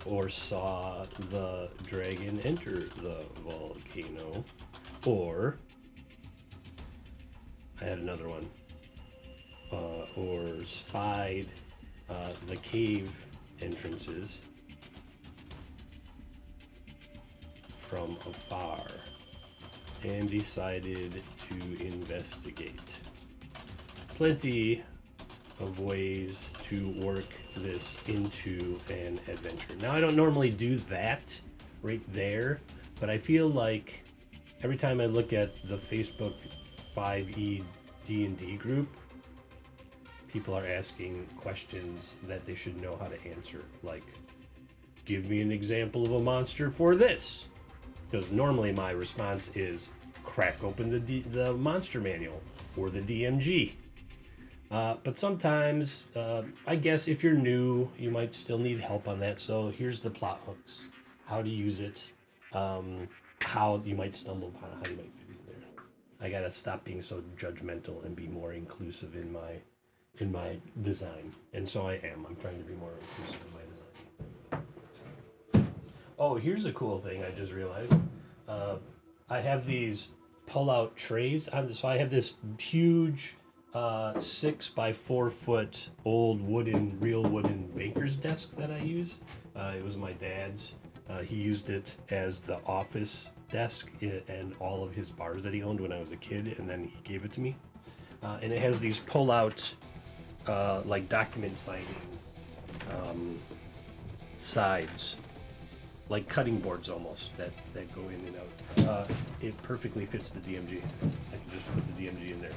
or saw the dragon enter the volcano, or I had another one, or spied the cave entrances from afar and decided to investigate. Plenty of ways to work this into an adventure. Now, I don't normally do that right there, but I feel like every time I look at the Facebook 5e D&D group, people are asking questions that they should know how to answer, like, give me an example of a monster for this. Because normally my response is crack open the monster manual or the DMG. But sometimes, I guess if you're new, you might still need help on that. So here's the plot hooks, how to use it, how you might stumble upon it, how you might fit in there. I gotta stop being so judgmental and be more inclusive in my design. And so I am. I'm trying to be more inclusive in my design. Oh, here's a cool thing I just realized. I have these pull-out trays. So I have this huge 6 by 4 foot old real wooden baker's desk that I use. It was my dad's. He used it as the office desk and all of his bars that he owned when I was a kid, and then he gave it to me. And it has these pull-out, like document signing sides, like cutting boards almost, that go in and out. It perfectly fits the DMG. I can just put the DMG in there.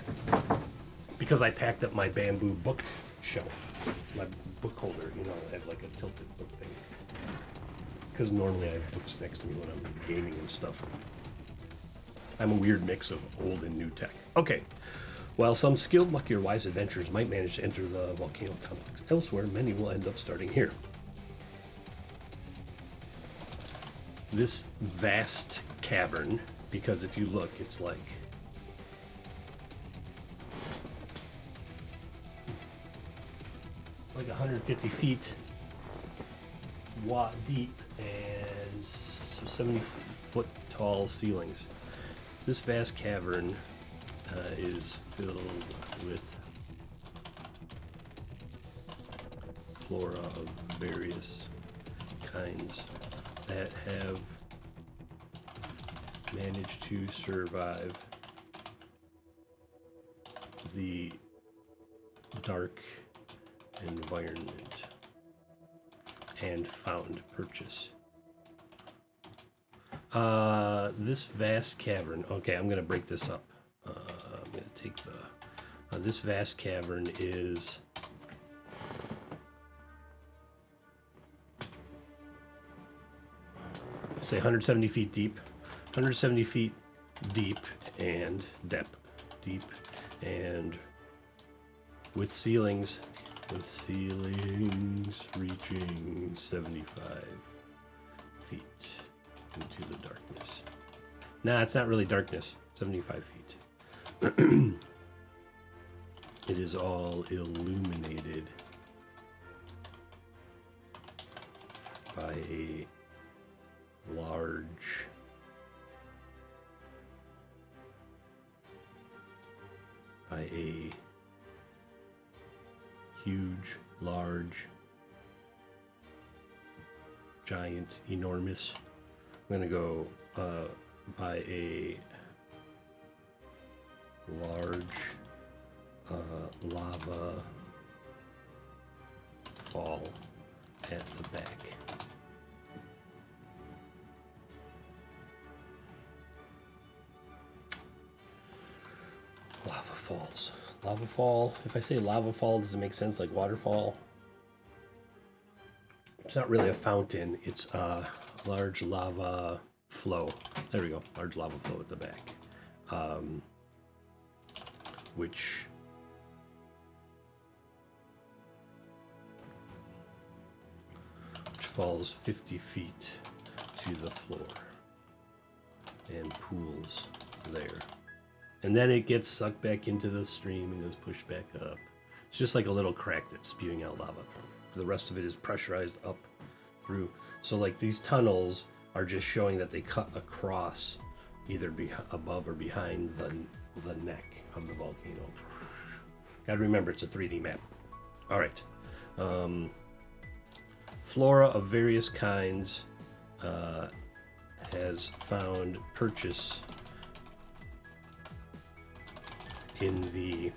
Because I packed up my bamboo bookshelf, my book holder, I have like a tilted book thing. Because normally I have books next to me when I'm gaming and stuff. I'm a weird mix of old and new tech. Okay. While some skilled, lucky, or wise adventurers might manage to enter the volcano complex elsewhere, many will end up starting here. This vast cavern, because if you look, it's like like 150 feet deep and 70-foot tall ceilings. This vast cavern is filled with flora of various kinds that have managed to survive the dark environment and found purchase. This vast cavern, okay, I'm going to break this up. I'm going to take this vast cavern is say 170 feet deep, 170 feet deep and depth, deep and with ceilings reaching 75 feet into the darkness. Nah, it's not really darkness, 75 feet. It is all illuminated by a large huge, large, giant, enormous. I'm gonna go by a large lava fall at the back. Lava falls. Lava fall. If I say lava fall, does it make sense like waterfall? It's not really a fountain. It's a large lava flow. There we go. Large lava flow at the back. Which falls 50 feet to the floor and pools there. And then it gets sucked back into the stream and goes pushed back up. It's just like a little crack that's spewing out lava. The rest of it is pressurized up through. So like these tunnels are just showing that they cut across either above or behind the neck of the volcano. Gotta remember, it's a 3D map. All right. Flora of various kinds has found purchase in the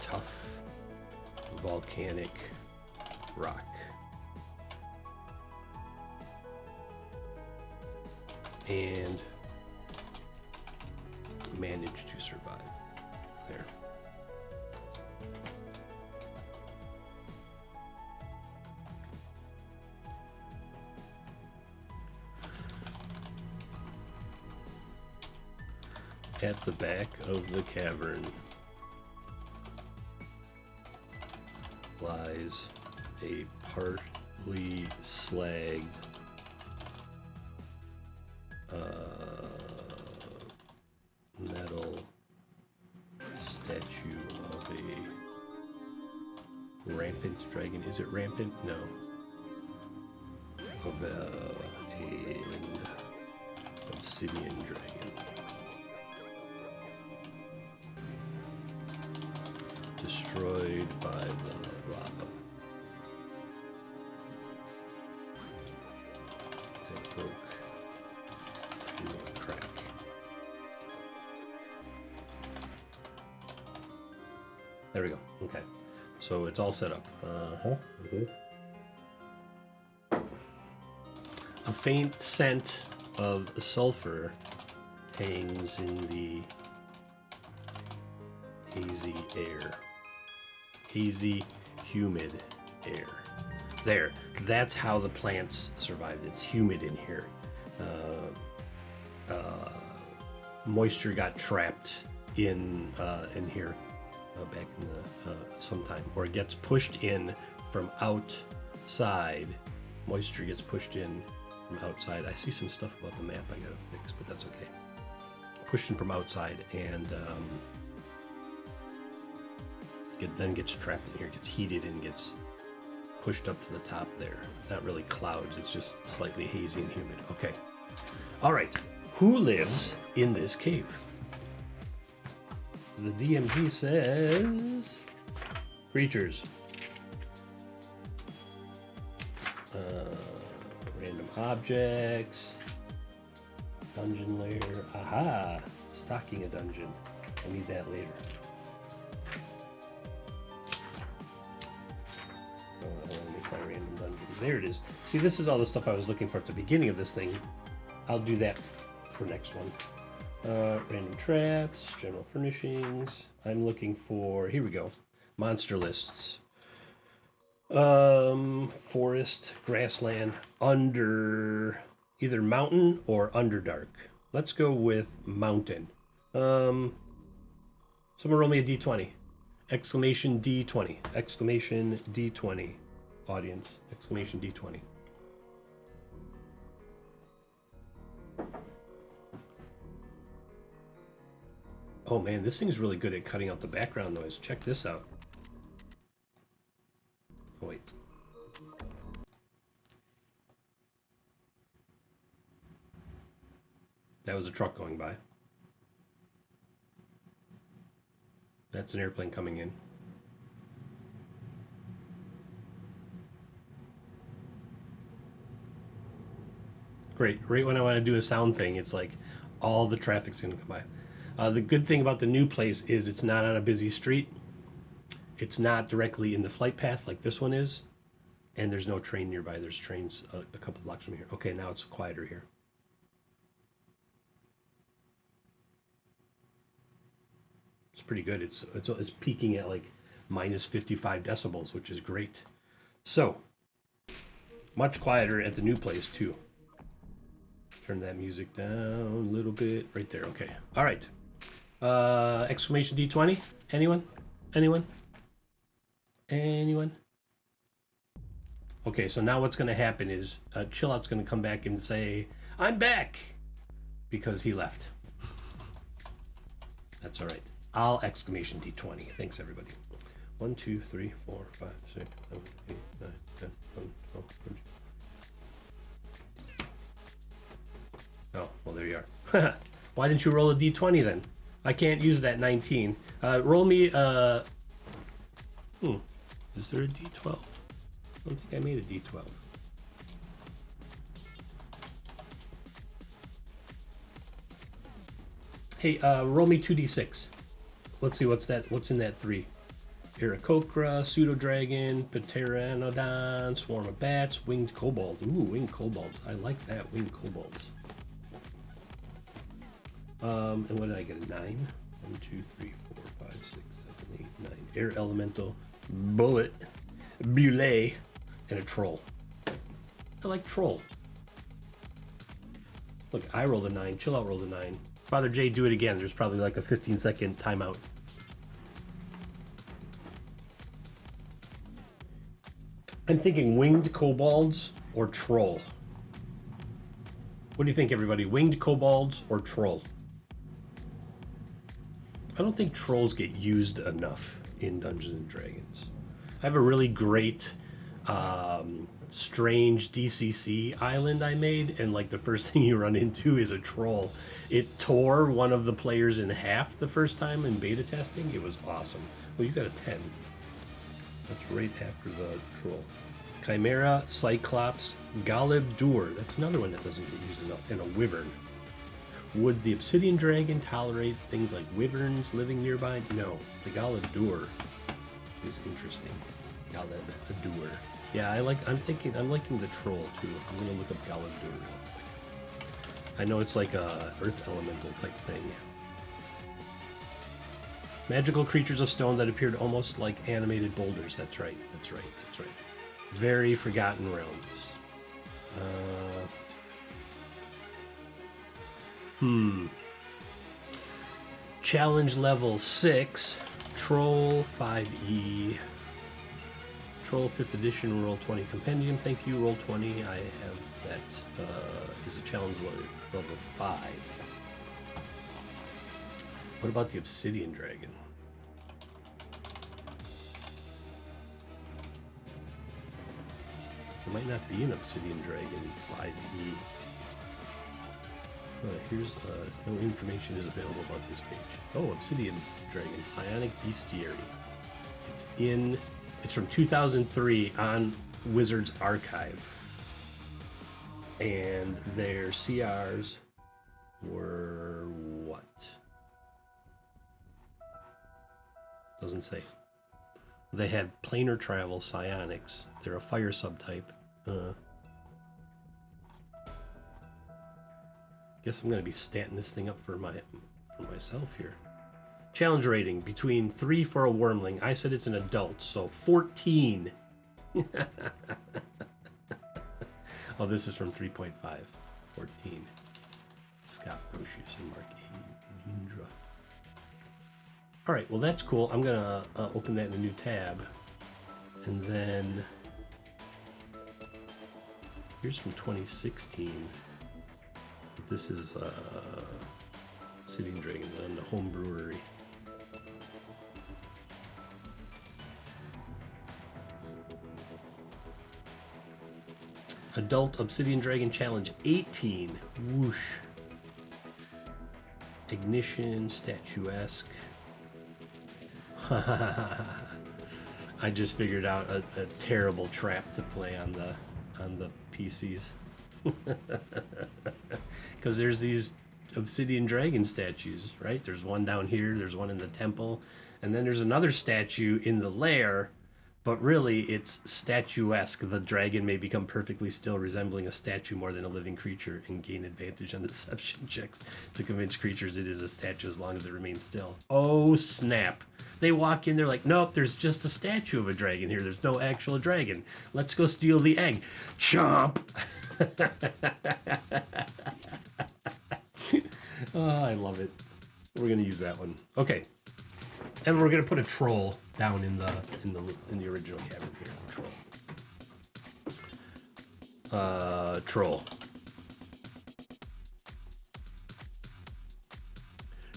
tough volcanic rock. And managed to survive there. At the back of the cavern lies a partly slagged metal statue of a rampant dragon. Is it rampant? No. Of an obsidian dragon. Destroyed by the lava. It broke through a crack. There we go. Okay. So it's all set up. A faint scent of sulfur hangs in the hazy air. Hazy, humid air. There. That's how the plants survived. It's humid in here. Moisture got trapped in here back in the sometime, or it gets pushed in from outside. Moisture gets pushed in from outside. I see some stuff about the map I gotta fix, but that's okay. Pushed in from outside, and it then gets trapped in here, gets heated, and gets pushed up to the top there. It's not really clouds, it's just slightly hazy and humid. Okay. All right. Who lives in this cave? The DMG says creatures. Random objects. Dungeon lair. Aha! Stocking a dungeon. I need that later. Make my random dungeon. There it is. See, this is all the stuff I was looking for at the beginning of this thing. I'll do that for next one. Random traps, general furnishings. I'm looking for, here we go, monster lists. Forest, grassland, under either mountain or underdark. Let's go with mountain. Someone roll me a d20. Exclamation D20. Exclamation D20. Audience. Exclamation D20. Oh man, this thing's really good at cutting out the background noise. Check this out. Oh wait. That was a truck going by. That's an airplane coming in. Great. Right when I want to do a sound thing, it's like all the traffic's going to come by. The good thing about the new place is it's not on a busy street. It's not directly in the flight path like this one is. And there's no train nearby. There's trains a couple blocks from here. Okay, now it's quieter here. It's pretty good. It's peaking at like minus 55 decibels, which is great. So, much quieter at the new place too. Turn that music down a little bit. Right there. Okay. All right. Exclamation D20. Anyone? Anyone? Anyone? Okay, so now what's going to happen is Chill Out's going to come back and say, I'm back! Because he left. That's all right. I'll exclamation D20. Thanks, everybody. 1, 2, 3, 4, 5, 6, 7, 8, 9, 10, 11, 12, 13. Oh, well, there you are. Why didn't you roll a D20 then? I can't use that 19. Roll me, is there a D12? I don't think I made a D12. Hey, roll me 2D6. Let's see what's in that 3. Aarakocra, Pseudo-Dragon, Pteranodon, Swarm of Bats, Winged Kobold. Ooh, Winged Kobolds. I like that, Winged Kobolds. And what did I get? A 9? 1, 2, 3, 4, 5, 6, 7, 8, 9. Air Elemental, Bullet, Bullet, and a Troll. I like Troll. Look, I rolled a 9. Chill Out rolled a 9. Father J, do it again. There's probably like a 15-second timeout. I'm thinking Winged Kobolds or Troll. What do you think, everybody? Winged Kobolds or Troll? I don't think Trolls get used enough in Dungeons and Dragons. I have a really great strange DCC island I made, and like the first thing you run into is a troll. It tore one of the players in half the first time in beta testing. It was awesome. Well, you got a 10. That's right after the troll. Chimera, Cyclops, Galib Dur. That's another one that doesn't get used enough. And a Wyvern. Would the Obsidian Dragon tolerate things like wyverns living nearby? No. The Galib Dur is interesting. Galib Dur. Yeah, I'm liking the troll too. I'm gonna look up Galib Dur real quick. I know it's like a earth elemental type thing. Magical creatures of stone that appeared almost like animated boulders. That's right. That's right. That's right. Very Forgotten Realms. Challenge level 6. Troll 5e. Troll 5th edition, roll 20 compendium. Thank you, roll 20. I have that is a challenge level 5. What about the Obsidian Dragon? There might not be an Obsidian Dragon 5e. Here's no information is available about this page. Oh, Obsidian Dragon, Psionic Bestiary. It's from 2003 on Wizards Archive. And their CRs were what? Doesn't say. They had planar travel psionics. They're a fire subtype. Guess I'm gonna be statting this thing up for myself here. Challenge rating between 3 for a wormling. I said it's an adult, so 14. Oh, this is from 3.5. 14. Scott Brocius and Mark Indra. All right, well that's cool. I'm gonna open that in a new tab, and then here's from 2016. This is Obsidian Dragons on the home brewery. Adult Obsidian Dragon Challenge 18. Whoosh. Ignition, statuesque. I just figured out a terrible trap to play on the PCs. Because there's these Obsidian Dragon statues, right? There's one down here, there's one in the temple, and then there's another statue in the lair. But really, it's statuesque. The dragon may become perfectly still, resembling a statue more than a living creature, and gain advantage on deception checks to convince creatures it is a statue as long as it remains still. Oh, snap. They walk in, they're like, nope, there's just a statue of a dragon here. There's no actual dragon. Let's go steal the egg. Chomp! Oh, I love it. We're going to use that one. Okay. And we're gonna put a troll down in the original cavern here. Troll.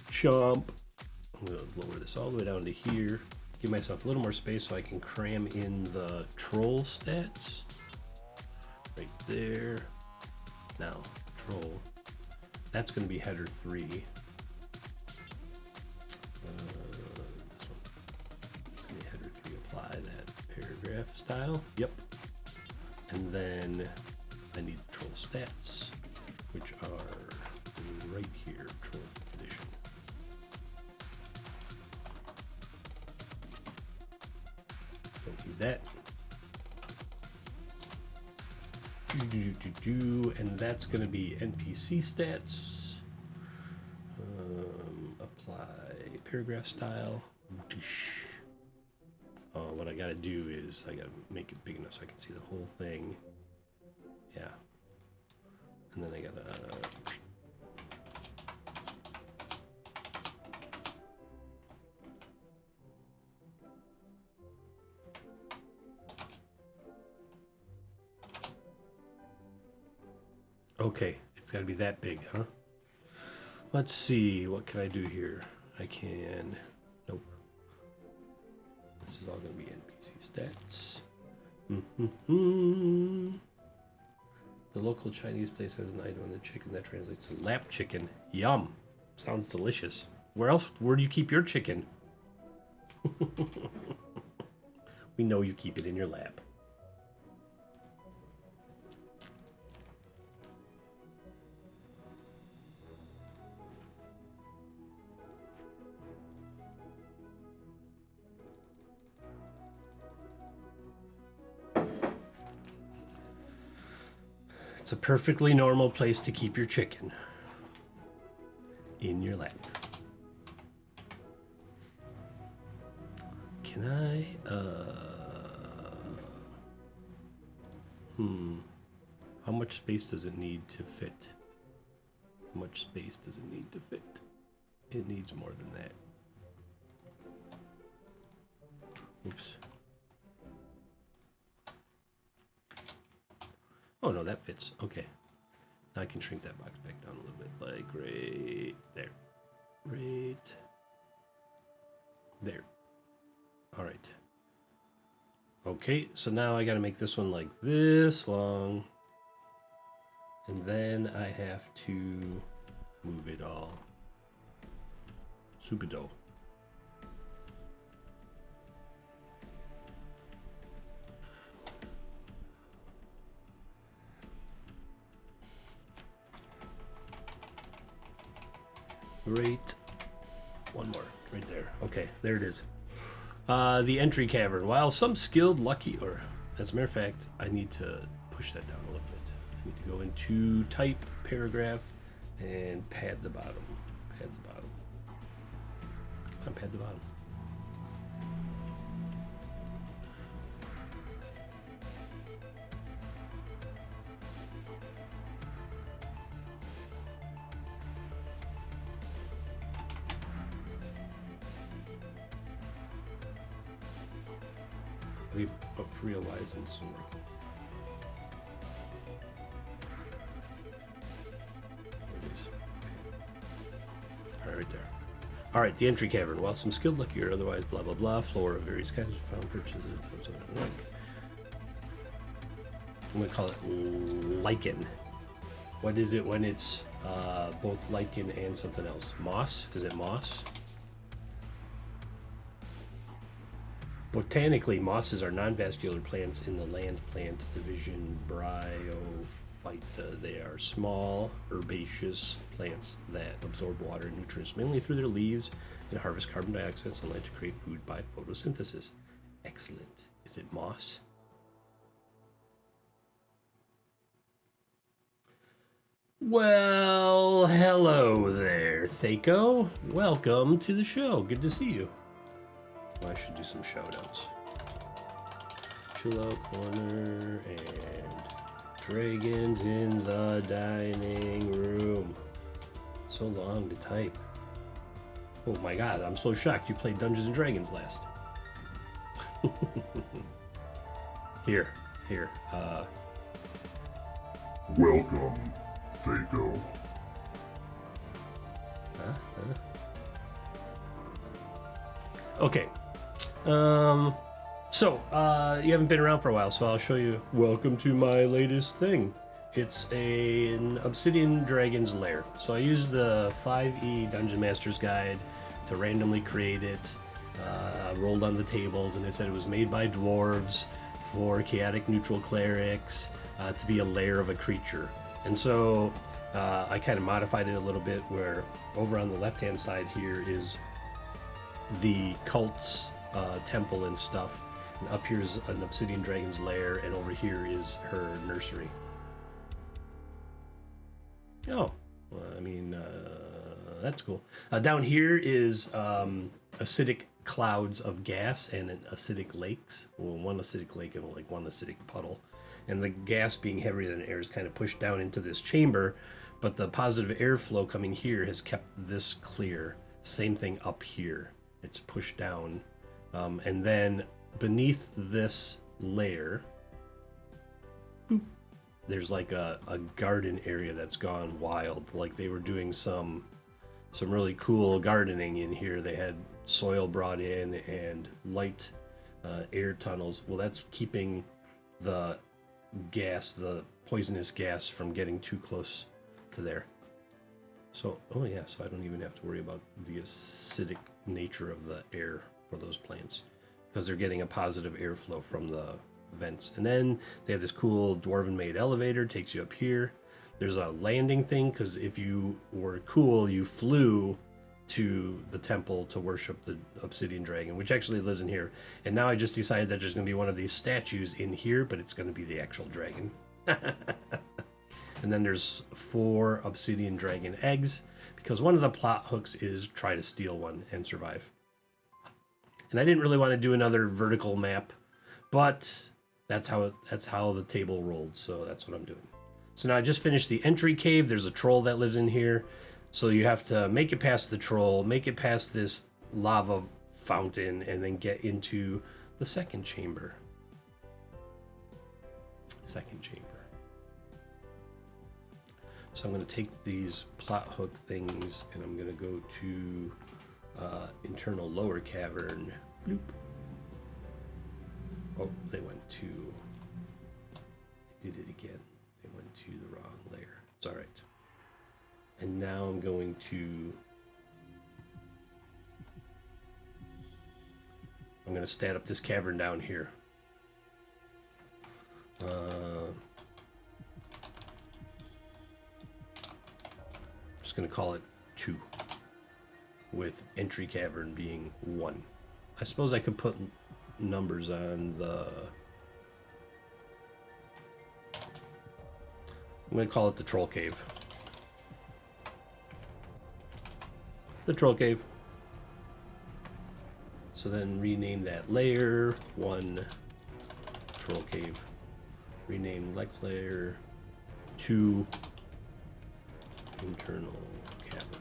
Chomp. I'm gonna lower this all the way down to here. Give myself a little more space so I can cram in the troll stats. Right there. Now, troll. That's gonna be header 3. Paragraph style, yep. And then I need the troll stats, which are right here, troll edition. Don't need that. And that's going to be NPC stats. Apply paragraph style. What I gotta do is I gotta make it big enough so I can see the whole thing. Yeah. And then I gotta... Okay, it's gotta be that big, huh? Let's see, what can I do here? I can... Nope. This is all going to be NPC stats. The local Chinese place has an item on the chicken that translates to lap chicken. Yum. Sounds delicious. Where do you keep your chicken? We know you keep it in your lap. It's a perfectly normal place to keep your chicken. In your lap. Can I, how much space does it need to fit? How much space does it need to fit? It needs more than that. Oops. Oh no, that fits. Okay. Now I can shrink that box back down a little bit, like right there. Right there. All right. Okay, so now I gotta make this one like this long. And then I have to move it all. Subido. Great. One more, right there. Okay, there it is. The entry cavern. While some skilled, lucky, or as a matter of fact, I need to push that down a little bit. I need to go into type, paragraph, and pad the bottom. Pad the bottom. Come on, pad the bottom. But for real, why isn't this working? All right, the entry cavern. While some skilled lucky or otherwise blah blah blah, floor of various kinds of found purchases. I'm gonna call it lichen. What is it when it's both lichen and something else? Moss? Is it moss? Botanically, mosses are non-vascular plants in the land plant division Bryophyta. They are small, herbaceous plants that absorb water and nutrients mainly through their leaves and harvest carbon dioxide and sunlight to create food by photosynthesis. Excellent. Is it moss? Well, hello there, Thaco. Welcome to the show. Good to see you. Well, I should do some shout-outs. Chill out corner and dragons in the dining room. So long to type. Oh my god, I'm so shocked you played Dungeons and Dragons last. Here. Welcome, Thaco. Okay. You haven't been around for a while, so I'll show you. Welcome to my latest thing. It's an Obsidian Dragon's Lair. So I used the 5e Dungeon Master's Guide to randomly create it. Rolled on the tables, and it said it was made by dwarves for chaotic neutral clerics to be a lair of a creature. And so I kind of modified it a little bit, where over on the left-hand side here is the cult's temple and stuff, and up here is an Obsidian Dragon's lair, and over here is her nursery. Oh, well, I mean, that's cool. Down here is acidic clouds of gas and an acidic lakes. Well, one acidic lake and like one acidic puddle. And the gas being heavier than air is kind of pushed down into this chamber, but the positive airflow coming here has kept this clear. Same thing up here. It's pushed down. And then beneath this layer, there's like a garden area that's gone wild. Like they were doing some really cool gardening in here. They had soil brought in and light air tunnels. Well, that's keeping the gas, the poisonous gas, from getting too close to there. So, oh yeah, so I don't even have to worry about the acidic nature of the air for those plants, because they're getting a positive airflow from the vents. And then they have this cool dwarven made elevator, takes you up here. There's a landing thing, because if you were cool, you flew to the temple to worship the Obsidian Dragon, which actually lives in here. And now I just decided that there's going to be one of these statues in here, but it's going to be the actual dragon. And then there's 4 Obsidian Dragon eggs, because one of the plot hooks is try to steal one and survive. And I didn't really want to do another vertical map, but that's how the table rolled, so that's what I'm doing. So now I just finished the entry cave. There's a troll that lives in here. So you have to make it past the troll, make it past this lava fountain, and then get into the second chamber. So I'm going to take these plot hook things, and I'm going to go to internal lower cavern. Bloop. Oh, they went to... They did it again. They went to the wrong layer. It's all right. And now I'm going to stat up this cavern down here. Just going to call it 2, with entry cavern being 1. I suppose I could put numbers on the... I'm going to call it the troll cave. The troll cave. So then rename that layer 1 troll cave. Rename Lex layer 2 internal cavern.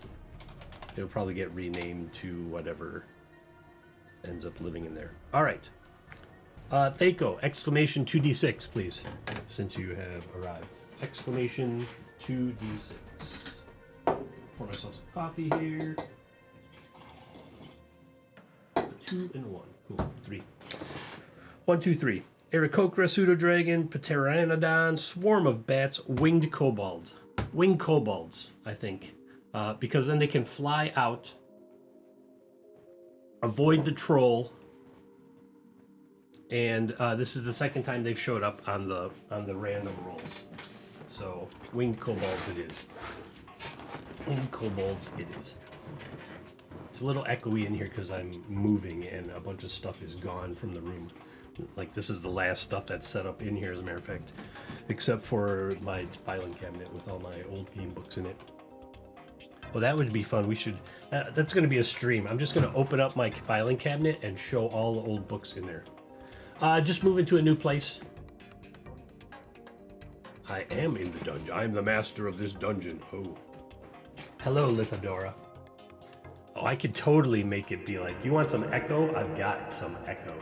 It'll probably get renamed to whatever ends up living in there. All right. Thaco, exclamation 2d6, please, since you have arrived. Exclamation 2d6. Pour myself some coffee here. 2 and 1. Cool. 3. 1, 2, 3. Aarakocra, pseudo-dragon, Pteranodon, swarm of bats, winged kobolds. Winged kobolds, I think. Because then they can fly out, avoid the troll, and this is the second time they've showed up on the random rolls. So, winged kobolds it is. Winged kobolds it is. It's a little echoey in here because I'm moving and a bunch of stuff is gone from the room. Like, this is the last stuff that's set up in here, as a matter of fact, except for my filing cabinet with all my old game books in it. Well, that would be fun. We should, that's going to be a stream. I'm just going to open up my filing cabinet and show all the old books in there. Just moving to a new place. I am in the dungeon. I'm the master of this dungeon. Oh. Hello, Lithadora. Oh, I could totally make it be like, you want some echo? I've got some echo.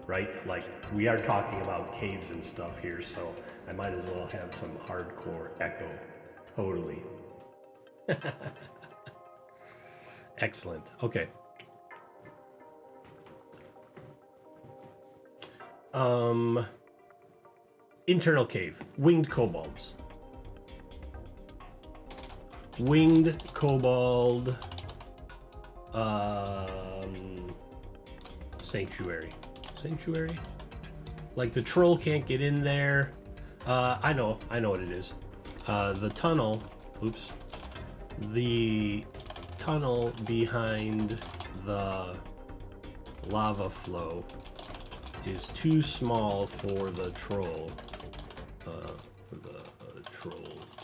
Right? Like, we are talking about caves and stuff here, so I might as well have some hardcore echo. Totally. Excellent. Okay. Internal cave. Winged kobolds. Winged kobold sanctuary. Sanctuary? Like the troll can't get in there. I know what it is. The tunnel, oops. The tunnel behind the lava flow is too small for the troll,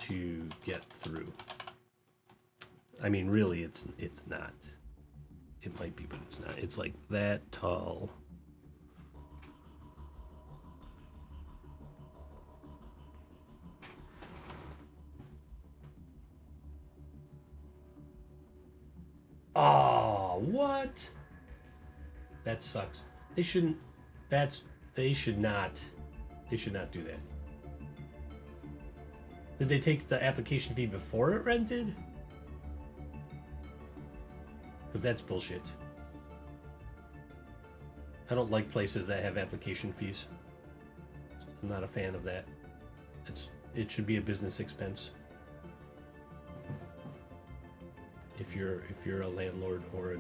to get through. I mean, really, it's not. It might be, but it's not. It's like that tall. Oh, what? That sucks. They shouldn't. They should not do that. Did they take the application fee before it rented? Because that's bullshit. I don't like places that have application fees. I'm not a fan of that. It should be a business expense. If you're a landlord or a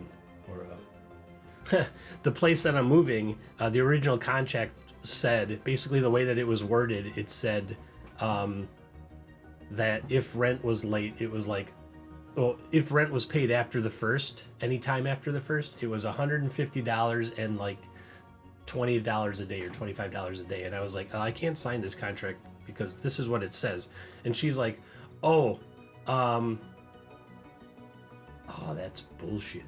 the place that I'm moving, the original contract said, basically the way that it was worded, it said that if rent was late, it was like, well, if rent was paid after the first, anytime after the first, it was $150 and like $20 a day or $25 a day. And I was like, oh, I can't sign this contract because this is what it says. And she's like, oh, that's bullshit.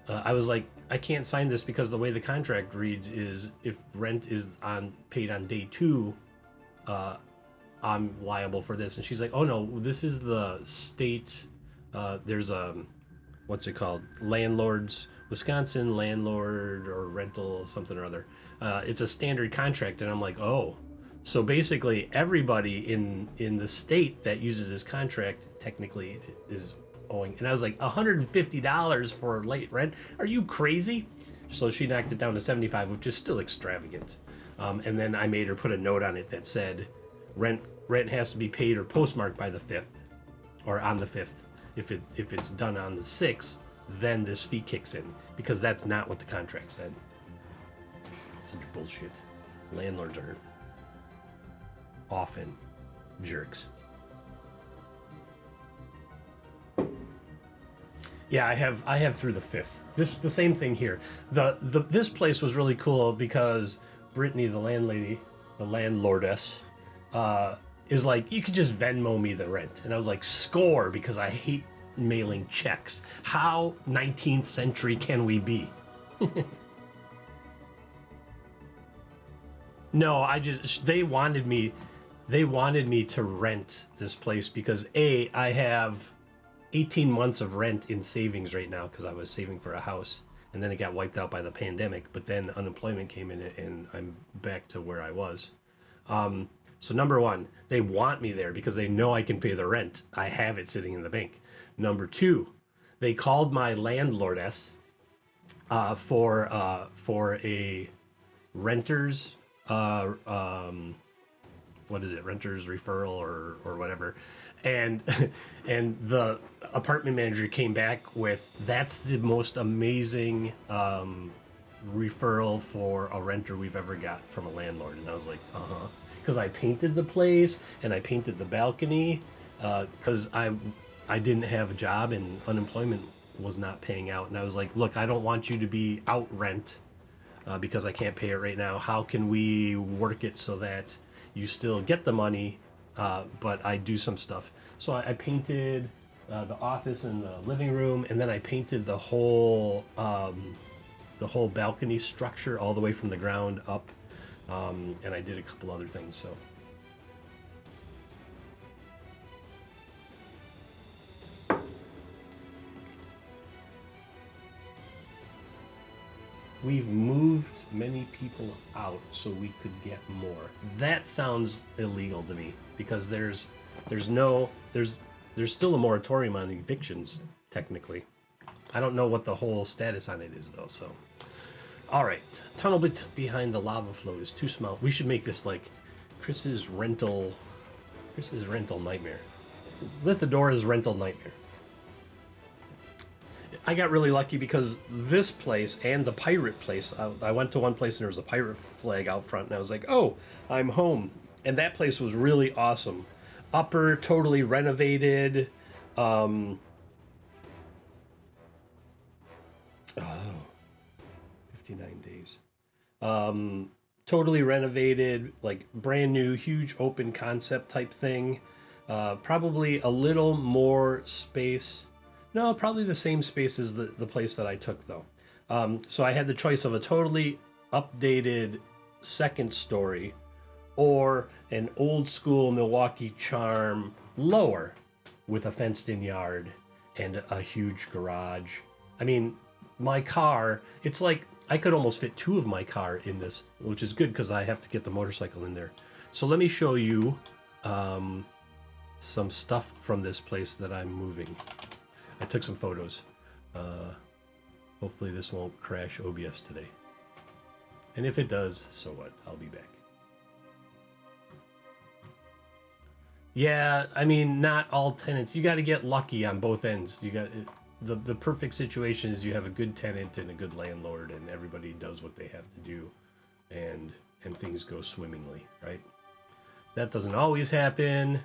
I was like, I can't sign this because the way the contract reads is if rent is paid on day 2, I'm liable for this. And she's like, oh no, this is the state. There's what's it called? Landlords, Wisconsin landlord or rental something or other. It's a standard contract, and I'm like, oh, so basically everybody in the state that uses this contract technically is owing. And I was like, $150 for late rent? Are you crazy? So she knocked it down to $75, which is still extravagant. And then I made her put a note on it that said, rent has to be paid or postmarked by the 5th, or on the 5th. If it's done on the 6th, then this fee kicks in, because that's not what the contract said. Such bullshit. Landlords are often jerks. Yeah, I have through the 5th. The same thing here. This place was really cool because Brittany, the landlady, the landlordess, is like, you could just Venmo me the rent. And I was like, score, because I hate mailing checks. How 19th century can we be? No, they wanted me to rent this place because I have 18 months of rent in savings right now because I was saving for a house, and then it got wiped out by the pandemic, but then unemployment came in and I'm back to where I was. So number one, they want me there because they know I can pay the rent. I have it sitting in the bank. Number two, they called my landlordess for a renters what is it, renters referral or whatever, and and the apartment manager came back with, that's the most amazing referral for a renter we've ever got from a landlord. And I was like, because I painted the place and I painted the balcony because I didn't have a job and unemployment was not paying out, and I was like, look, I don't want you to be out rent because I can't pay it right now. How can we work it so that you still get the money, but I do some stuff? So I painted the office and the living room, and then I painted the whole balcony structure all the way from the ground up, and I did a couple other things. So. We've moved many people out so we could get more. That sounds illegal to me because there's still a moratorium on evictions technically. I don't know what the whole status on it is though. So, all right, tunnel behind the lava flow is too small. We should make this like Chris's rental nightmare. Lithodora's rental nightmare. I got really lucky because this place and the pirate place, I went to one place and there was a pirate flag out front, and I was like, oh, I'm home. And that place was really awesome. Upper, totally renovated. Oh, 59 days. Totally renovated, like brand new, huge open concept type thing. Probably a little more space. No, probably the same space as the place that I took, though. So I had the choice of a totally updated second story or an old school Milwaukee charm lower with a fenced in yard and a huge garage. I mean, my car, it's like I could almost fit two of my car in this, which is good because I have to get the motorcycle in there. So let me show you some stuff from this place that I'm moving. I took some photos. Hopefully this won't crash OBS today. And if it does, so what? I'll be back. Yeah, I mean, not all tenants. You got to get lucky on both ends. You got the perfect situation is you have a good tenant and a good landlord, and everybody does what they have to do, and things go swimmingly, right? That doesn't always happen.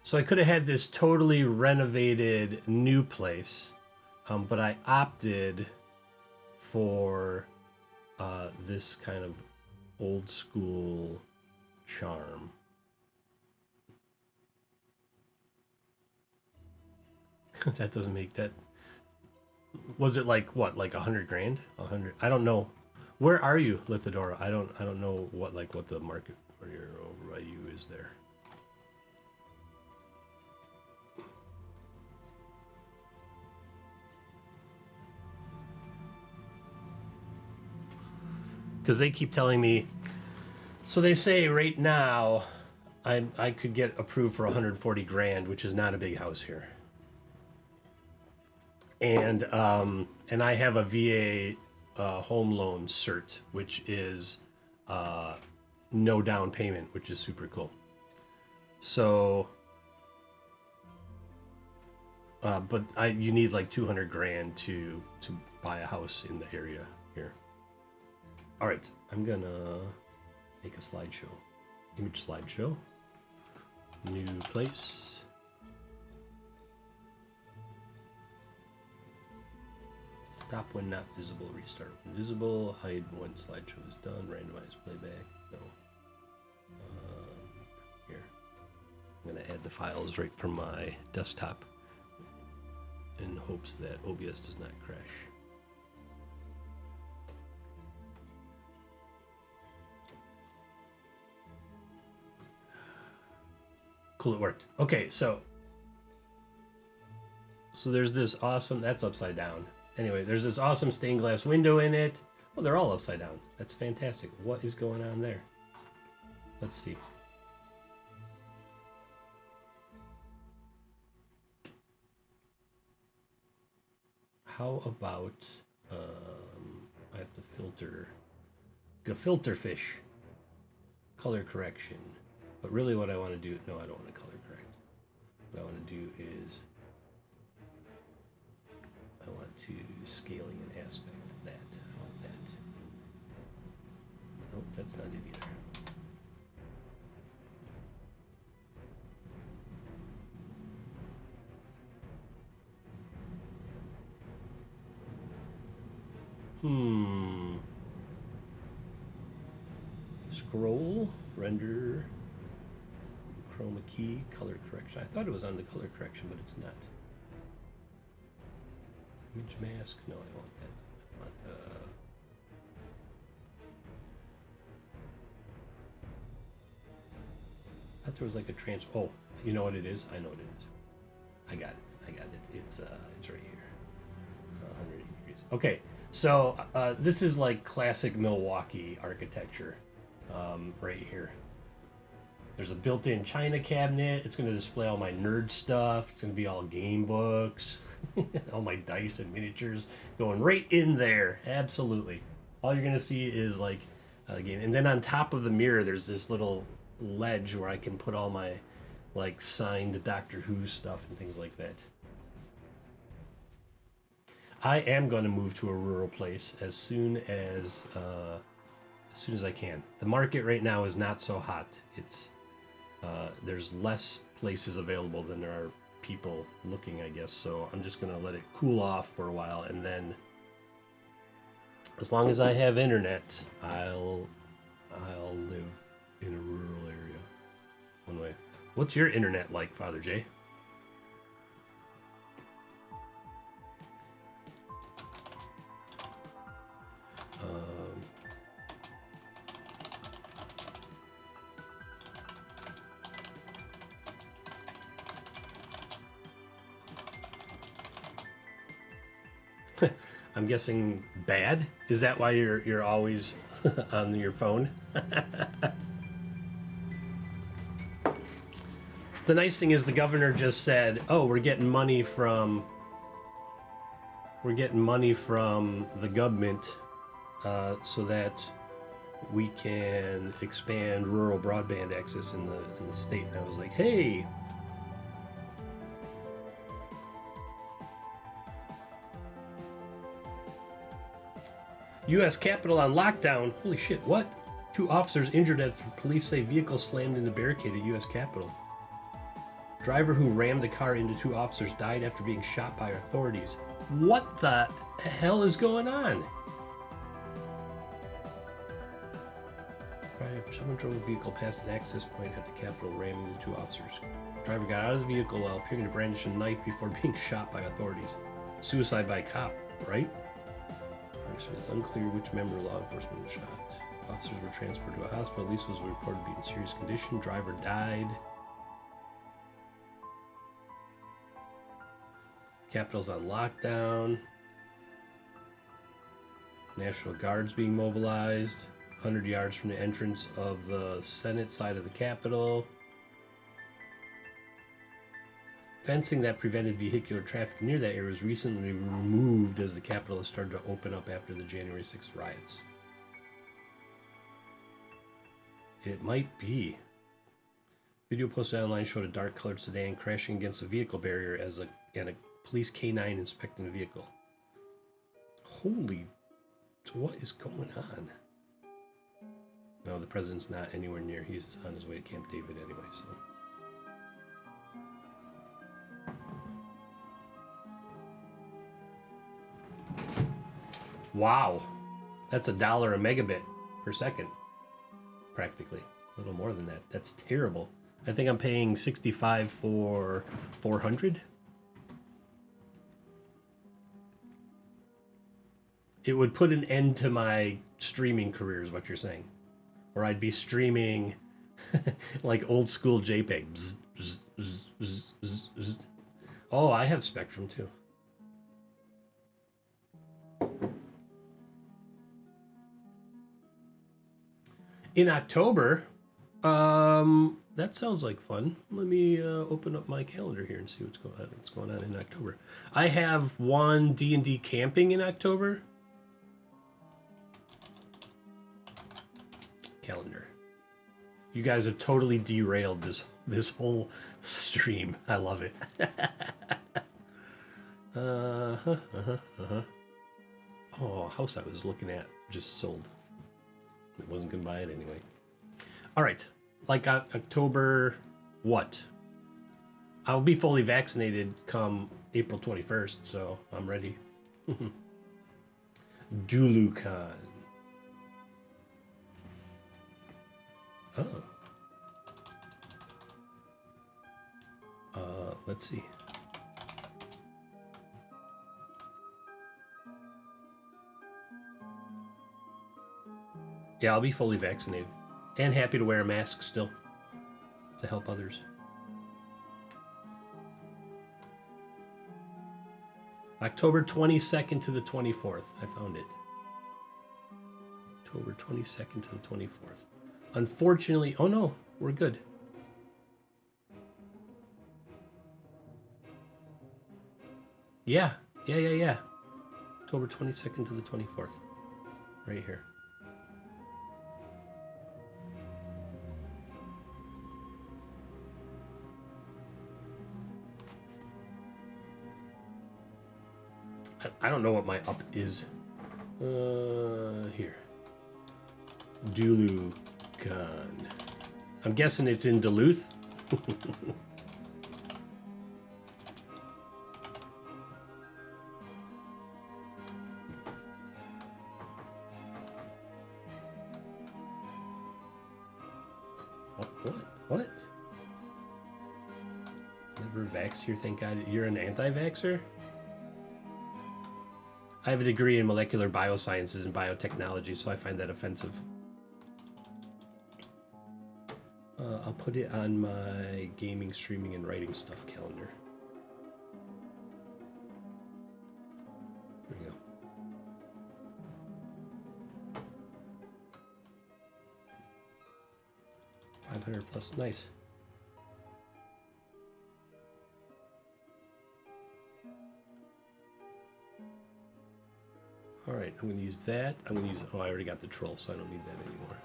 So I could have had this totally renovated new place, but I opted for this kind of old school charm. That doesn't make that. Was it like what, like $100 grand? 100? I don't know. Where are you, Lithodora? I don't know what the market for your over by you is there. Because they keep telling me, so they say right now I could get approved for 140 grand, which is not a big house here, and I have a VA home loan cert, which is no down payment, which is super cool. So but you need like 200 grand to buy a house in the area here. All right, I'm gonna make a slideshow, image slideshow, new place. Stop when not visible, restart when visible, hide when slideshow is done, randomize playback, no. Here, I'm gonna add the files right from my desktop in hopes that OBS does not crash. Cool, it worked. Okay, so there's this awesome, that's upside down. Anyway, there's this awesome stained glass window in it. Well, they're all upside down. That's fantastic. What is going on there? Let's see. how about I have to filter fish color correction. But really what I want to do, no, I don't want to color correct. What I want to do is I want to scaling an aspect of that. I want that. Nope, that's not it either. Scroll, render, chroma key, color correction. I thought it was on the color correction, but it's not. Image mask, no, I want that. I want, I thought there was like a oh, you know what it is? I know what it is. I got it. It's right here. 180 degrees. Okay, so this is like classic Milwaukee architecture. Right here. There's a built-in china cabinet. It's going to display all my nerd stuff. It's going to be all game books, all my dice and miniatures going right in there. Absolutely. All you're going to see is like a game. And then on top of the mirror, there's this little ledge where I can put all my like signed Doctor Who stuff and things like that. I am going to move to a rural place as soon as I can. The market right now is not so hot. It's there's less places available than there are people looking, I guess. So I'm just gonna let it cool off for a while, and then as long as I have internet, I'll live in a rural area. One way. What's your internet like, Father Jay? I'm guessing bad. Is that why you're always on your phone? The nice thing is the governor just said, "Oh, we're getting money from the government so that we can expand rural broadband access in the state." And I was like, "Hey." U.S. Capitol on lockdown. Holy shit, what? 2 officers injured after police say vehicle slammed into barricade at U.S. Capitol. Driver who rammed the car into 2 officers died after being shot by authorities. What the hell is going on? Someone drove a vehicle past an access point at the Capitol, ramming into 2 officers. The driver got out of the vehicle while appearing to brandish a knife before being shot by authorities. Suicide by cop, right? It's unclear which member of law enforcement was shot. Officers were transported to a hospital. Police was reported to be in serious condition. Driver died. Capitol's on lockdown. National Guard's being mobilized. 100 yards from the entrance of the Senate side of the Capitol. Fencing that prevented vehicular traffic near that area was recently removed as the Capitol has started to open up after the January 6th riots. It might be. Video posted online showed a dark-colored sedan crashing against a vehicle barrier and a police K9 inspecting the vehicle. Holy, what is going on? No, the president's not anywhere near. He's on his way to Camp David anyway, so. Wow, that's $1 a megabit per second, practically. A little more than that. That's terrible. I think I'm paying $65 for 400. It would put an end to my streaming career, is what you're saying. Or I'd be streaming like old school JPEG. Bzz, bzz, bzz, bzz, bzz, bzz. Oh, I have Spectrum too. In October, That sounds like fun. Let me open up my calendar here and see what's going on in October. I have one D&D camping in October. Calendar. You guys have totally derailed this whole stream. I love it. Oh, a house I was looking at just sold. I wasn't gonna buy it anyway. All right, like October what? I'll be fully vaccinated come April 21st, so I'm ready. DuluCon. Oh. Let's see. Yeah, I'll be fully vaccinated and happy to wear a mask still to help others. October 22nd to the 24th. I found it. October 22nd to the 24th. Unfortunately, oh no, we're good. Yeah. October 22nd to the 24th. Right here. I don't know what my up is. Here. DuluCon. I'm guessing it's in Duluth. What? Never vaxxed here, thank God. You're an anti-vaxxer? I have a degree in molecular biosciences and biotechnology, so I find that offensive. I'll put it on my gaming, streaming, and writing stuff calendar. There we go. $500+, nice. All right, I'm gonna use that. I'm gonna use, oh, I already got the troll, so I don't need that anymore.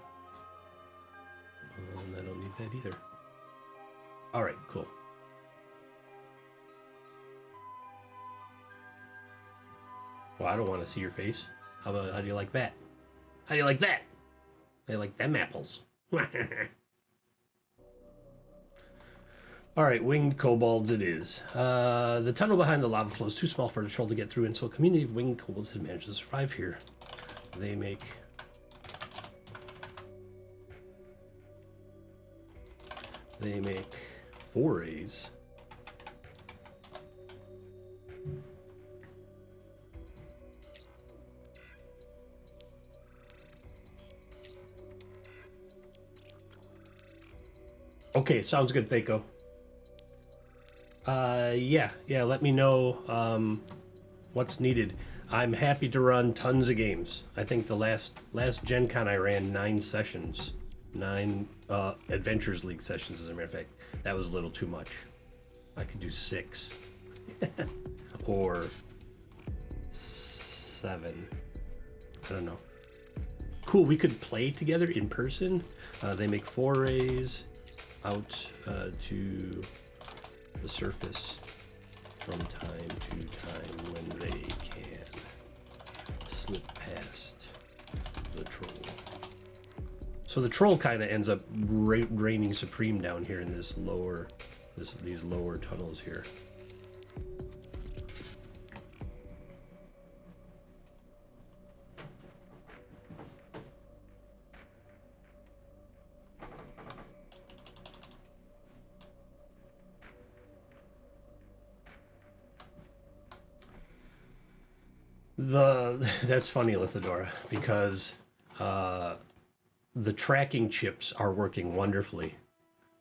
And I don't need that either. All right, cool. Well, I don't want to see your face. How do you like that? How do you like that? I like them apples. All right, winged kobolds it is. The tunnel behind the lava flow is too small for the troll to get through, and so a community of winged kobolds has managed to survive here. They make forays. Okay, sounds good, Thaco. Yeah, let me know what's needed. I'm happy to run tons of games. I think the last Gen Con I ran 9 sessions. 9 Adventures League sessions, as a matter of fact. That was a little too much. I could do 6. Or 7. I don't know. Cool, we could play together in person. They make forays out to the surface from time to time when they can slip past the troll. So the troll kind of ends up reigning supreme down here in this lower, these lower tunnels here. That's funny, Lithadora, because the tracking chips are working wonderfully.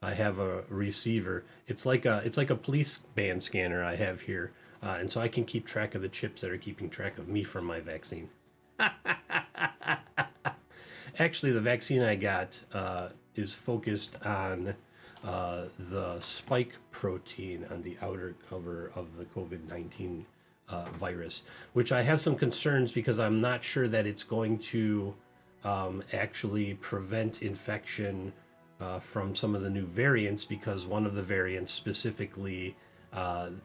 I have a receiver. It's like a police band scanner I have here, and so I can keep track of the chips that are keeping track of me from my vaccine. Actually, the vaccine I got is focused on the spike protein on the outer cover of the COVID-19 virus, which I have some concerns because I'm not sure that it's going to actually prevent infection from some of the new variants, because one of the variants specifically,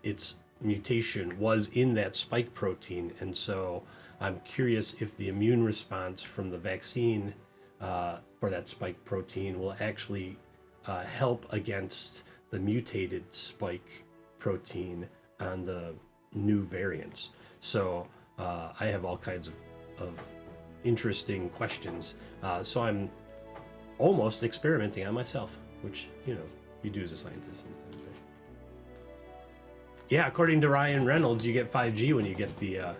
its mutation was in that spike protein. And so I'm curious if the immune response from the vaccine for that spike protein will actually help against the mutated spike protein on the new variants. So I have all kinds of interesting questions. So I'm almost experimenting on myself, which, you know, you do as a scientist sometimes. Yeah, according to Ryan Reynolds, you get 5G when you get the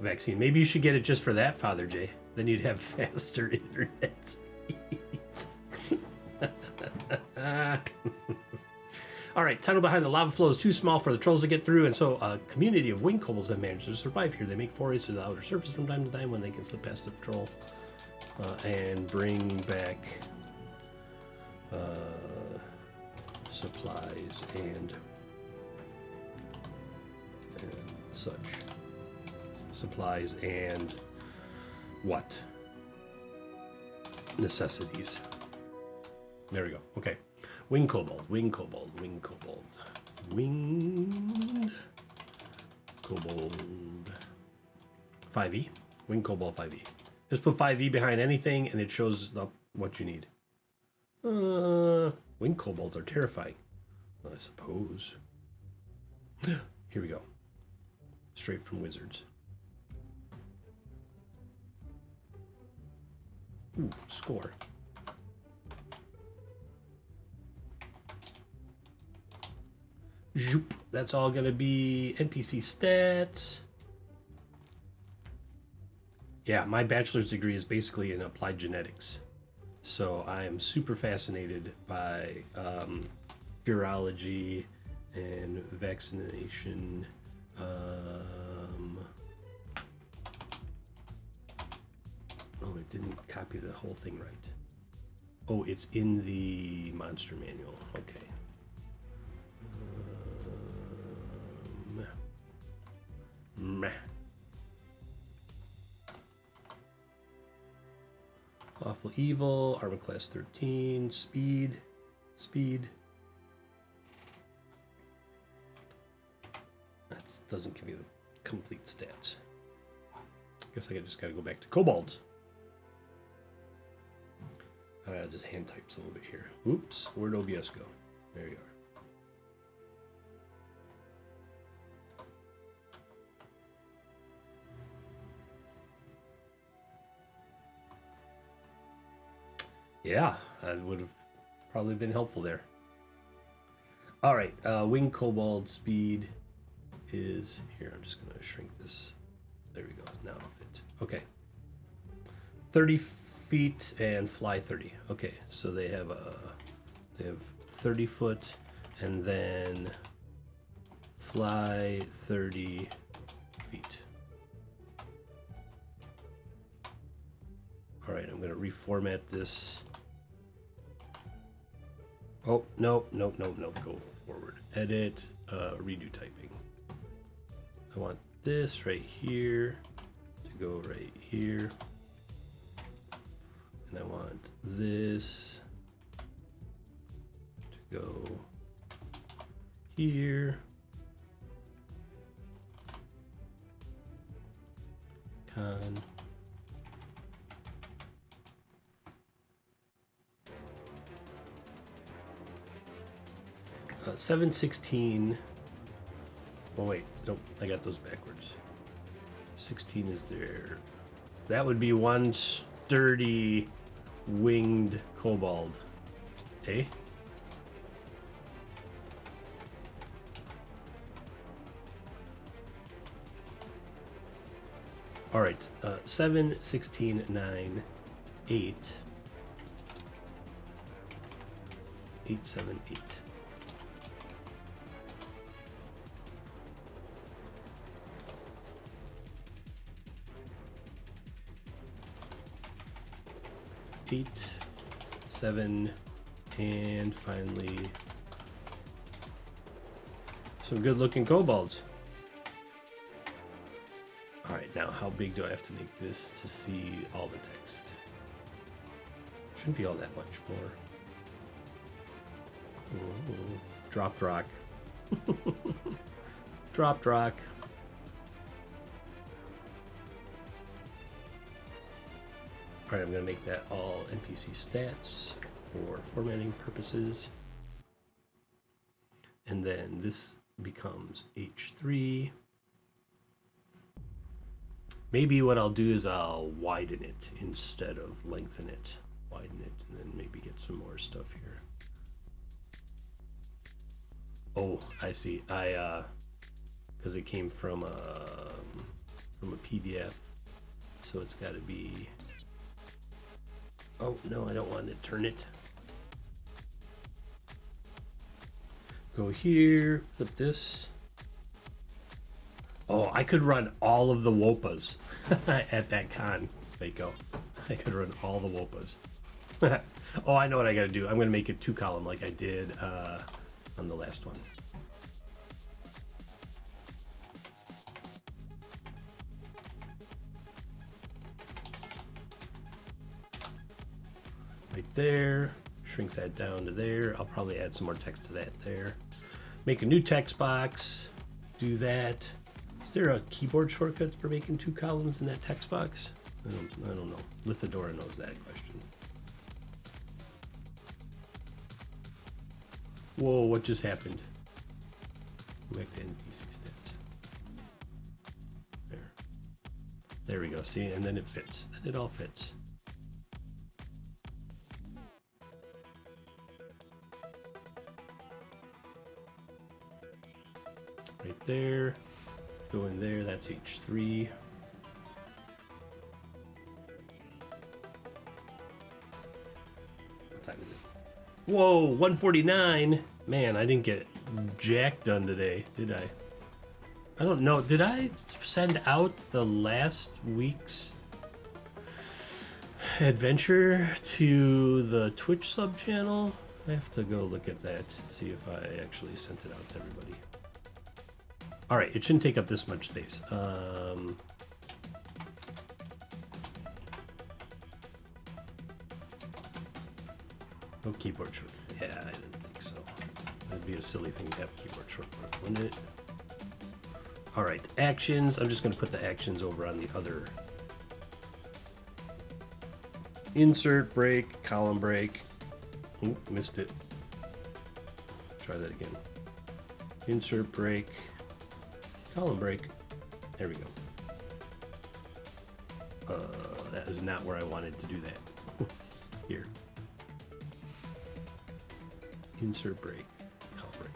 vaccine. Maybe you should get it just for that, Father Jay. Then you'd have faster internet speeds. All right, tunnel behind the lava flow is too small for the trolls to get through, and so a community of wing kobolds have managed to survive here. They make forays to the outer surface from time to time when they can slip past the patrol and bring back supplies and such. Supplies and what? Necessities. There we go. Okay. Wing kobold, wing kobold, wing kobold. Winged kobold. 5e. Wing kobold 5e. Just put 5e behind anything and it shows up what you need. Wing kobolds are terrifying, I suppose. Here we go. Straight from Wizards. Ooh, score. Zoop. That's all going to be NPC stats. Yeah, my bachelor's degree is basically in applied genetics. So I am super fascinated by virology and vaccination. Oh, it didn't copy the whole thing right. Oh, it's in the monster manual. Okay. Meh. Lawful evil, armor class 13, speed. That doesn't give you the complete stats. Guess I just gotta go back to kobolds. I'll just hand type a little bit here. Oops, where'd OBS go? There you are. Yeah, that would have probably been helpful there. All right, wing kobold speed is here. I'm just gonna shrink this. There we go. Now it'll fit. Okay. 30 feet and fly 30. Okay, so they have 30 foot and then fly 30 feet. All right, I'm gonna reformat this. Oh, no, go forward. Edit, redo typing. I want this right here to go right here. And I want this to go here. Con. 716. Oh wait, nope, I got those backwards. 16 is there. That would be one sturdy winged kobold. Eh? All right, 7, 16, 9, 8. 8, 7, 8. Eight, 7, and finally some good looking kobolds. Alright, now how big do I have to make this to see all the text? Shouldn't be all that much more. Ooh, dropped rock. Dropped rock. Alright, I'm going to make that all NPC stats for formatting purposes. And then this becomes H3. Maybe what I'll do is I'll widen it instead of lengthen it. Widen it and then maybe get some more stuff here. Oh, I see. Because it came from a PDF, so it's got to be. Oh no, I don't want to turn it. Go here, flip this. Oh, I could run all of the WOPAs at that con, Fako. I could run all the WOPAs. Oh, I know what I gotta do. I'm gonna make it 2-column like I did on the last one. Right there. Shrink that down to there. I'll probably add some more text to that there. Make a new text box. Do that. Is there a keyboard shortcut for making 2 columns in that text box? I don't know. Lithadora knows that question. Whoa, what just happened? Go back to NPC stats. There. There we go. See, and then it fits. Then it all fits. Right there. Go in there. That's H3. What time is it? Whoa, 149. Man, I didn't get jack done today, did I? I don't know. Did I send out the last week's adventure to the Twitch sub channel? I have to go look at that to see if I actually sent it out to everybody. All right, it shouldn't take up this much space. No keyboard shortcut. Yeah, I didn't think so. That'd be a silly thing to have keyboard shortcut, wouldn't it? All right, actions. I'm just going to put the actions over on the other. Insert break, column break. Oop, missed it. Try that again. Insert break, column break. There we go. That is not where I wanted to do that. Here. Insert break, column break.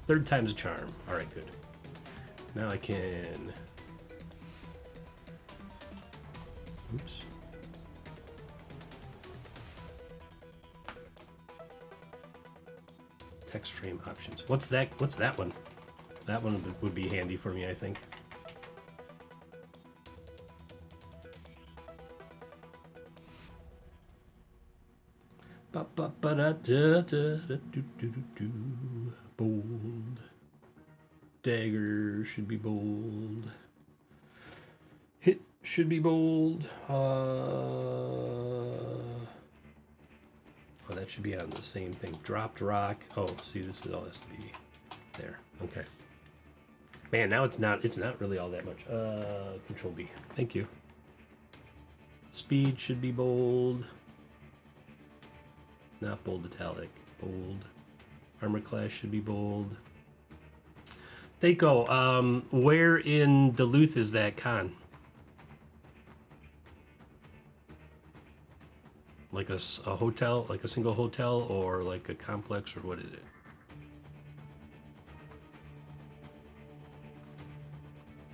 Third time's a charm. All right, good. Now I can. Oops. Text frame options. What's that? What's that one? That one would be handy for me, I think. Bold. Dagger should be bold. Hit should be bold. Oh, that should be on the same thing. Dropped rock. Oh, see, this is all has to be there. Okay. Man, now it's not really all that much. Control B. Thank you. Speed should be bold. Not bold italic. Bold. Armor class should be bold. Thako, where in Duluth is that con? Like a hotel, like a single hotel, or like a complex, or what is it?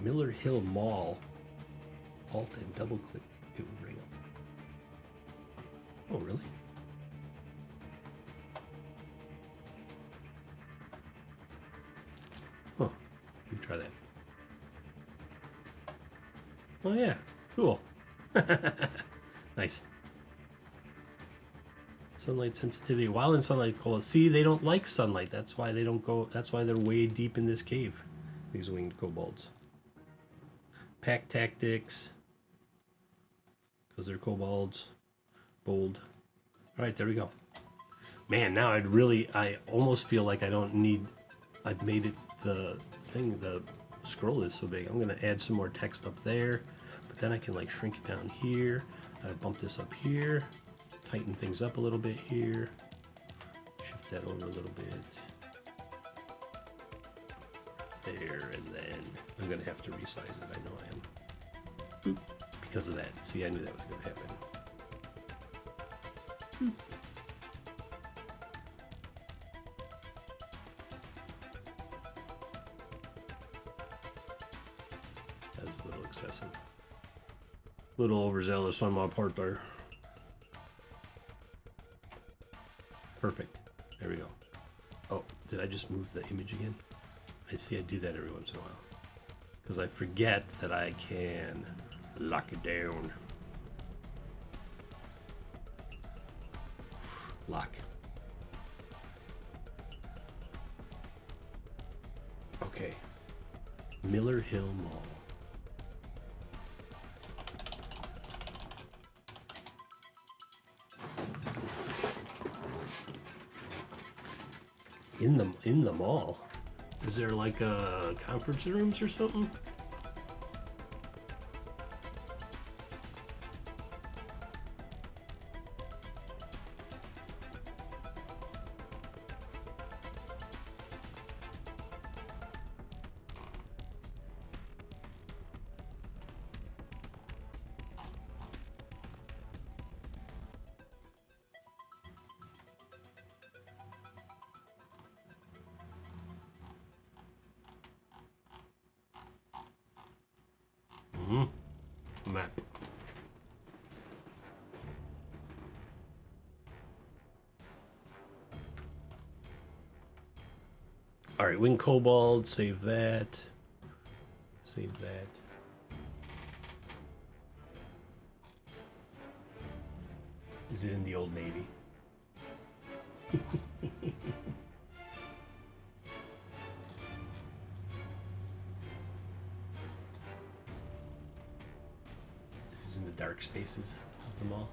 Miller Hill Mall. Alt and double click, it will bring up. Oh, really? Huh. Let me try that. Oh yeah, cool. Nice. Sunlight sensitivity. While in sunlight, kobolds. See, they don't like sunlight. That's why they don't go. That's why they're way deep in this cave. These winged kobolds. Pack tactics. Because they're kobolds. Bold. All right, there we go. Man, now I almost feel like I don't need. I've made it the thing. The scroll is so big. I'm gonna add some more text up there, but then I can like shrink it down here. I bump this up here. Tighten things up a little bit here. Shift that over a little bit. There, and then I'm gonna have to resize it. I know I am. Because of that. See, I knew that was gonna happen. That was a little excessive. A little overzealous on my part there. Perfect. There we go. Oh, did I just move the image again? I see I do that every once in a while. Because I forget that I can lock it down. Lock. Okay. Miller Hill Mall. In the mall. Is there like a conference rooms or something? Map. All right, wing kobold, save that. Save that. Is it in the Old Navy? Dark spaces of the mall.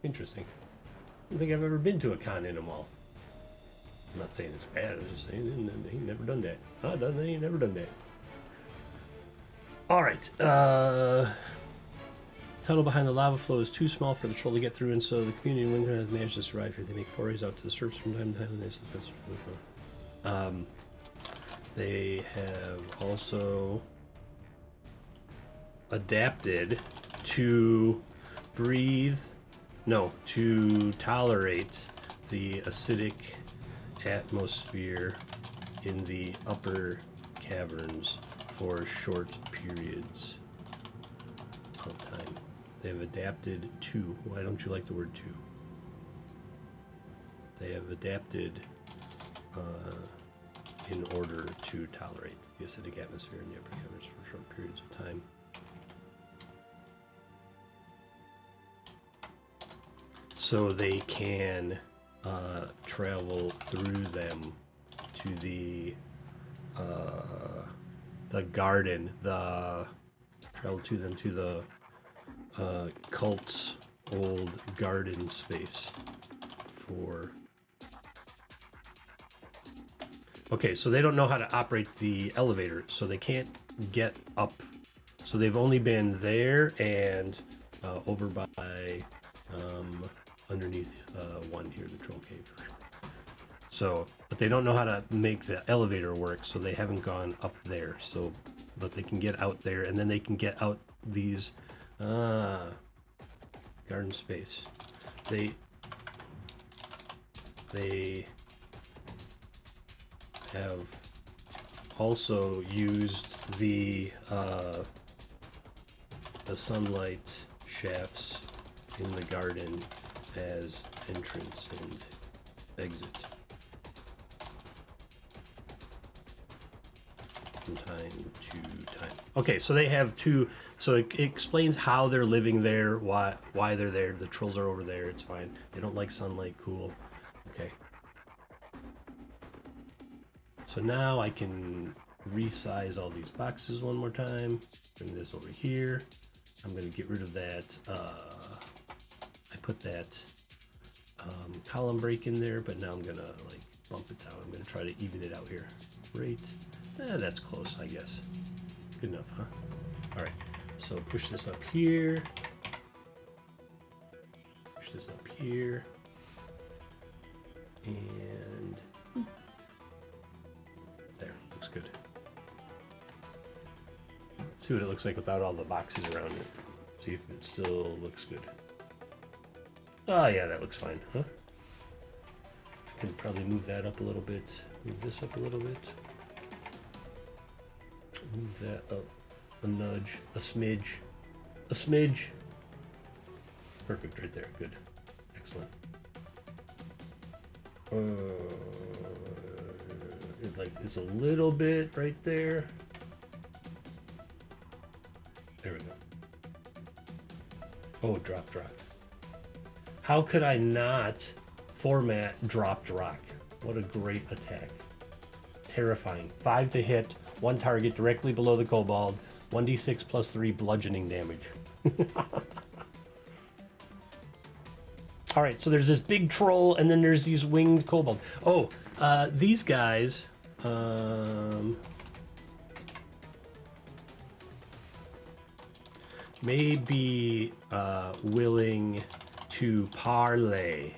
Interesting. I don't think I've ever been to a con in a mall. I'm not saying it's bad, I'm just saying they ain't never done that. They ain't never done that. Alright, tunnel behind the lava flow is too small for the troll to get through, and so the community in Winter has managed to survive here. They make forays out to the surface from time to time, and there's the festival. They have also adapted to to tolerate the acidic atmosphere in the upper caverns for short periods of time. They have adapted to, why don't you like the word to? They have adapted in order to tolerate the acidic atmosphere in the upper caverns for short periods of time. So they can travel through them to the garden, travel to them to the cult's old garden space for... Okay, so they don't know how to operate the elevator, so they can't get up. So they've only been there and over by underneath one here, the troll cave. So, but they don't know how to make the elevator work, so they haven't gone up there. So, but they can get out there, and then they can get out these garden space. They have also used the sunlight shafts in the garden as entrance and exit. from time to time. Okay, so they have two. So it explains how they're living there, why they're there. The trolls are over there. It's fine. They don't like sunlight. Cool. Okay. So now I can resize all these boxes one more time. Bring this over here. I'm going to get rid of that. I put that column break in there, but now I'm going to like bump it down. I'm going to try to even it out here. Right. That's close, I guess. Good enough, huh? All right. So push this up here. Push this up here. And there, looks good. Let's see what it looks like without all the boxes around it. See if it still looks good. Oh yeah, that looks fine, huh? I can probably move that up a little bit. Move this up a little bit. Move that up a nudge, a smidge, a smidge. Perfect right there, good, excellent. It's a little bit right there. There we go. Oh, drop. How could I not format dropped rock? What a great attack. Terrifying. 5 to hit, 1 target directly below the kobold, 1d6 plus 3 bludgeoning damage. All right, so there's this big troll, and then there's these winged kobold. Oh, these guys, may be willing to parlay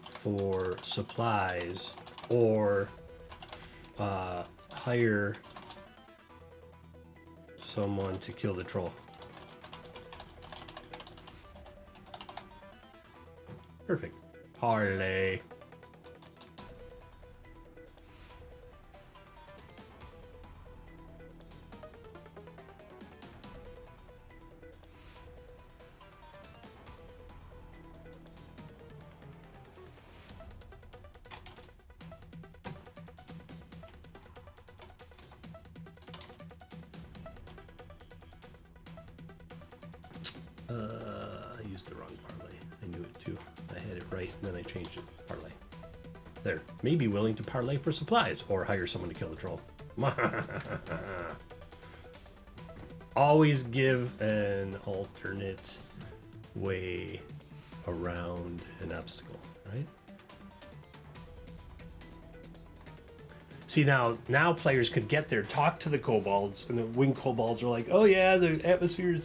for supplies or hire someone to kill the troll. Perfect. Parlay. I used the wrong parlay. I knew it too. I had it right, and then I changed it. Parlay. There. May be willing to parlay for supplies or hire someone to kill the troll. Always give an alternate way around an obstacle, right? See, now players could get there, talk to the kobolds, and the winged kobolds are like, oh yeah, the atmosphere is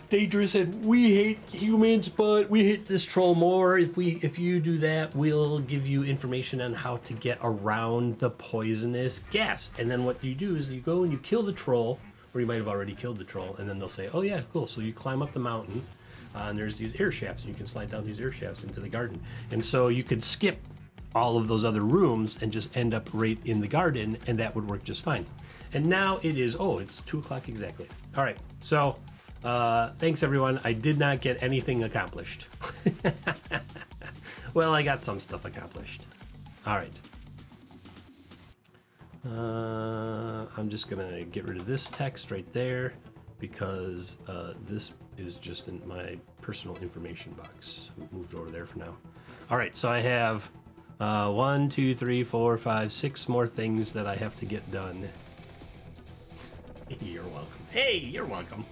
dangerous and we hate humans, but we hate this troll more. If you do that, we'll give you information on how to get around the poisonous gas. And then what you do is you go and you kill the troll, or you might have already killed the troll, and then they'll say, oh yeah, cool. So you climb up the mountain, and there's these air shafts, and you can slide down these air shafts into the garden. And so you could skip all of those other rooms and just end up right in the garden, and that would work just fine. And now it is, it's 2 o'clock exactly. All right, so thanks everyone. I did not get anything accomplished. Well, I got some stuff accomplished. All right. I'm just gonna get rid of this text right there because this is just in my personal information box. Moved over there for now. All right, so I have 1, 2, 3, 4, 5, 6 more things that I have to get done. You're welcome. Hey, you're welcome.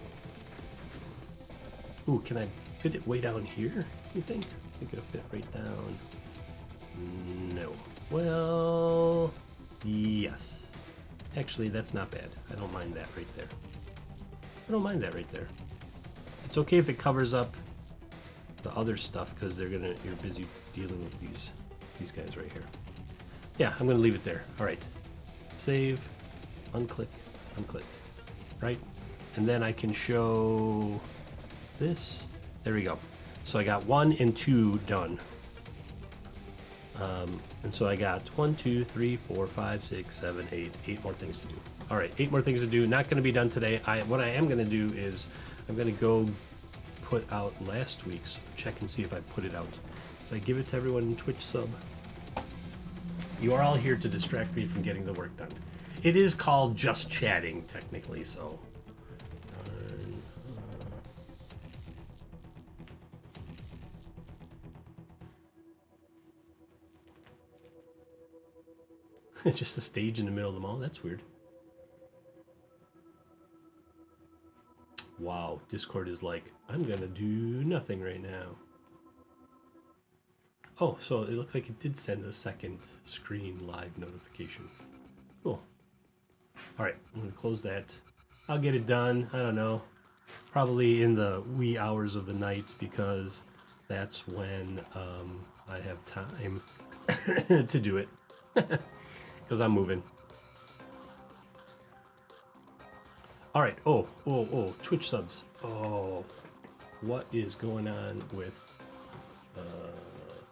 Ooh, can I fit it way down here, you think? I think it'll fit right down. No. Well, yes. Actually, that's not bad. I don't mind that right there. I don't mind that right there. It's okay if it covers up the other stuff because you're busy dealing with these guys right here. Yeah, I'm gonna leave it there. All right. Save, unclick, unclick. Right? And then I can show this. There we go. So I got 1 and 2 done. And so I got 1, 2, 3, 4, 5, 6, 7, 8 more things to do. All right, 8 more things to do. Not going to be done today. What I am going to do is I'm going to go put out last week's. Check and see if I put it out. Did I give it to everyone in Twitch sub? You are all here to distract me from getting the work done. It is called just chatting, technically, so. It's just a stage in the middle of the mall. That's weird. Wow, Discord is like, I'm gonna do nothing right now. Oh, so it looked like it did send a second screen live notification. Cool. All right, I'm gonna close that. I'll get it done. I don't know. Probably in the wee hours of the night because that's when I have time to do it. Because I'm moving. All right. Oh, Twitch subs. Oh, what is going on with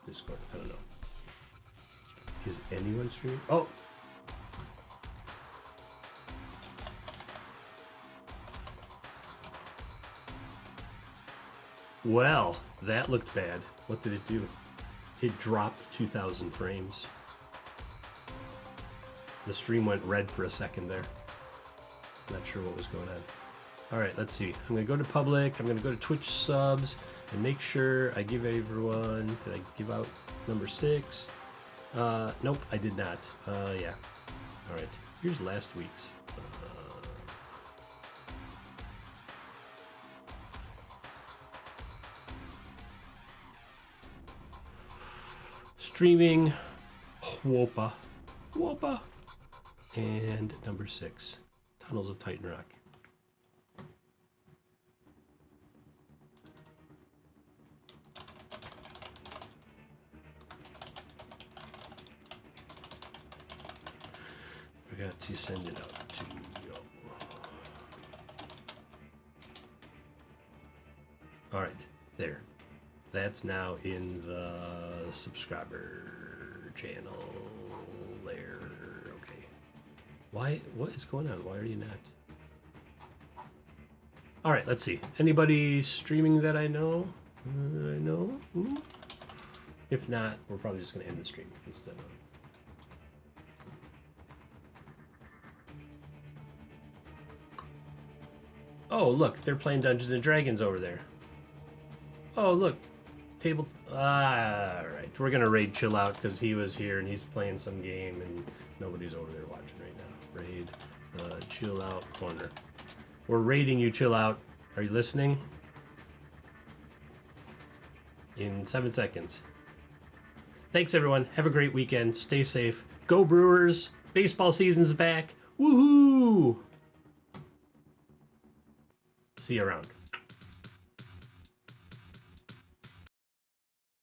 Discord? I don't know. Is anyone streaming? Oh. Well, that looked bad. What did it do? It dropped 2,000 frames. The stream went red for a second there. Not sure what was going on. All right, let's see. I'm gonna go to public. I'm gonna go to Twitch subs and make sure I give everyone. Did I give out number 6? Nope, I did not. Yeah. All right. Here's last week's. Streaming. Whopa. And number 6, Tunnels of Titan Rock. Forgot to send it out to you. All right, there. That's now in the subscriber channel. Lair. Okay. Why? What is going on? Why are you not? All right, let's see. Anybody streaming that I know? If not, we're probably just going to end the stream instead of. Oh, look, they're playing Dungeons and Dragons over there. Oh, look, table. All right, we're gonna raid Chill Out because he was here and he's playing some game and nobody's over there watching right now. Raid Chill Out corner. We're raiding you, Chill Out. Are you listening? In 7 seconds. Thanks, everyone. Have a great weekend. Stay safe. Go Brewers. Baseball season's back. Woohoo! See you around.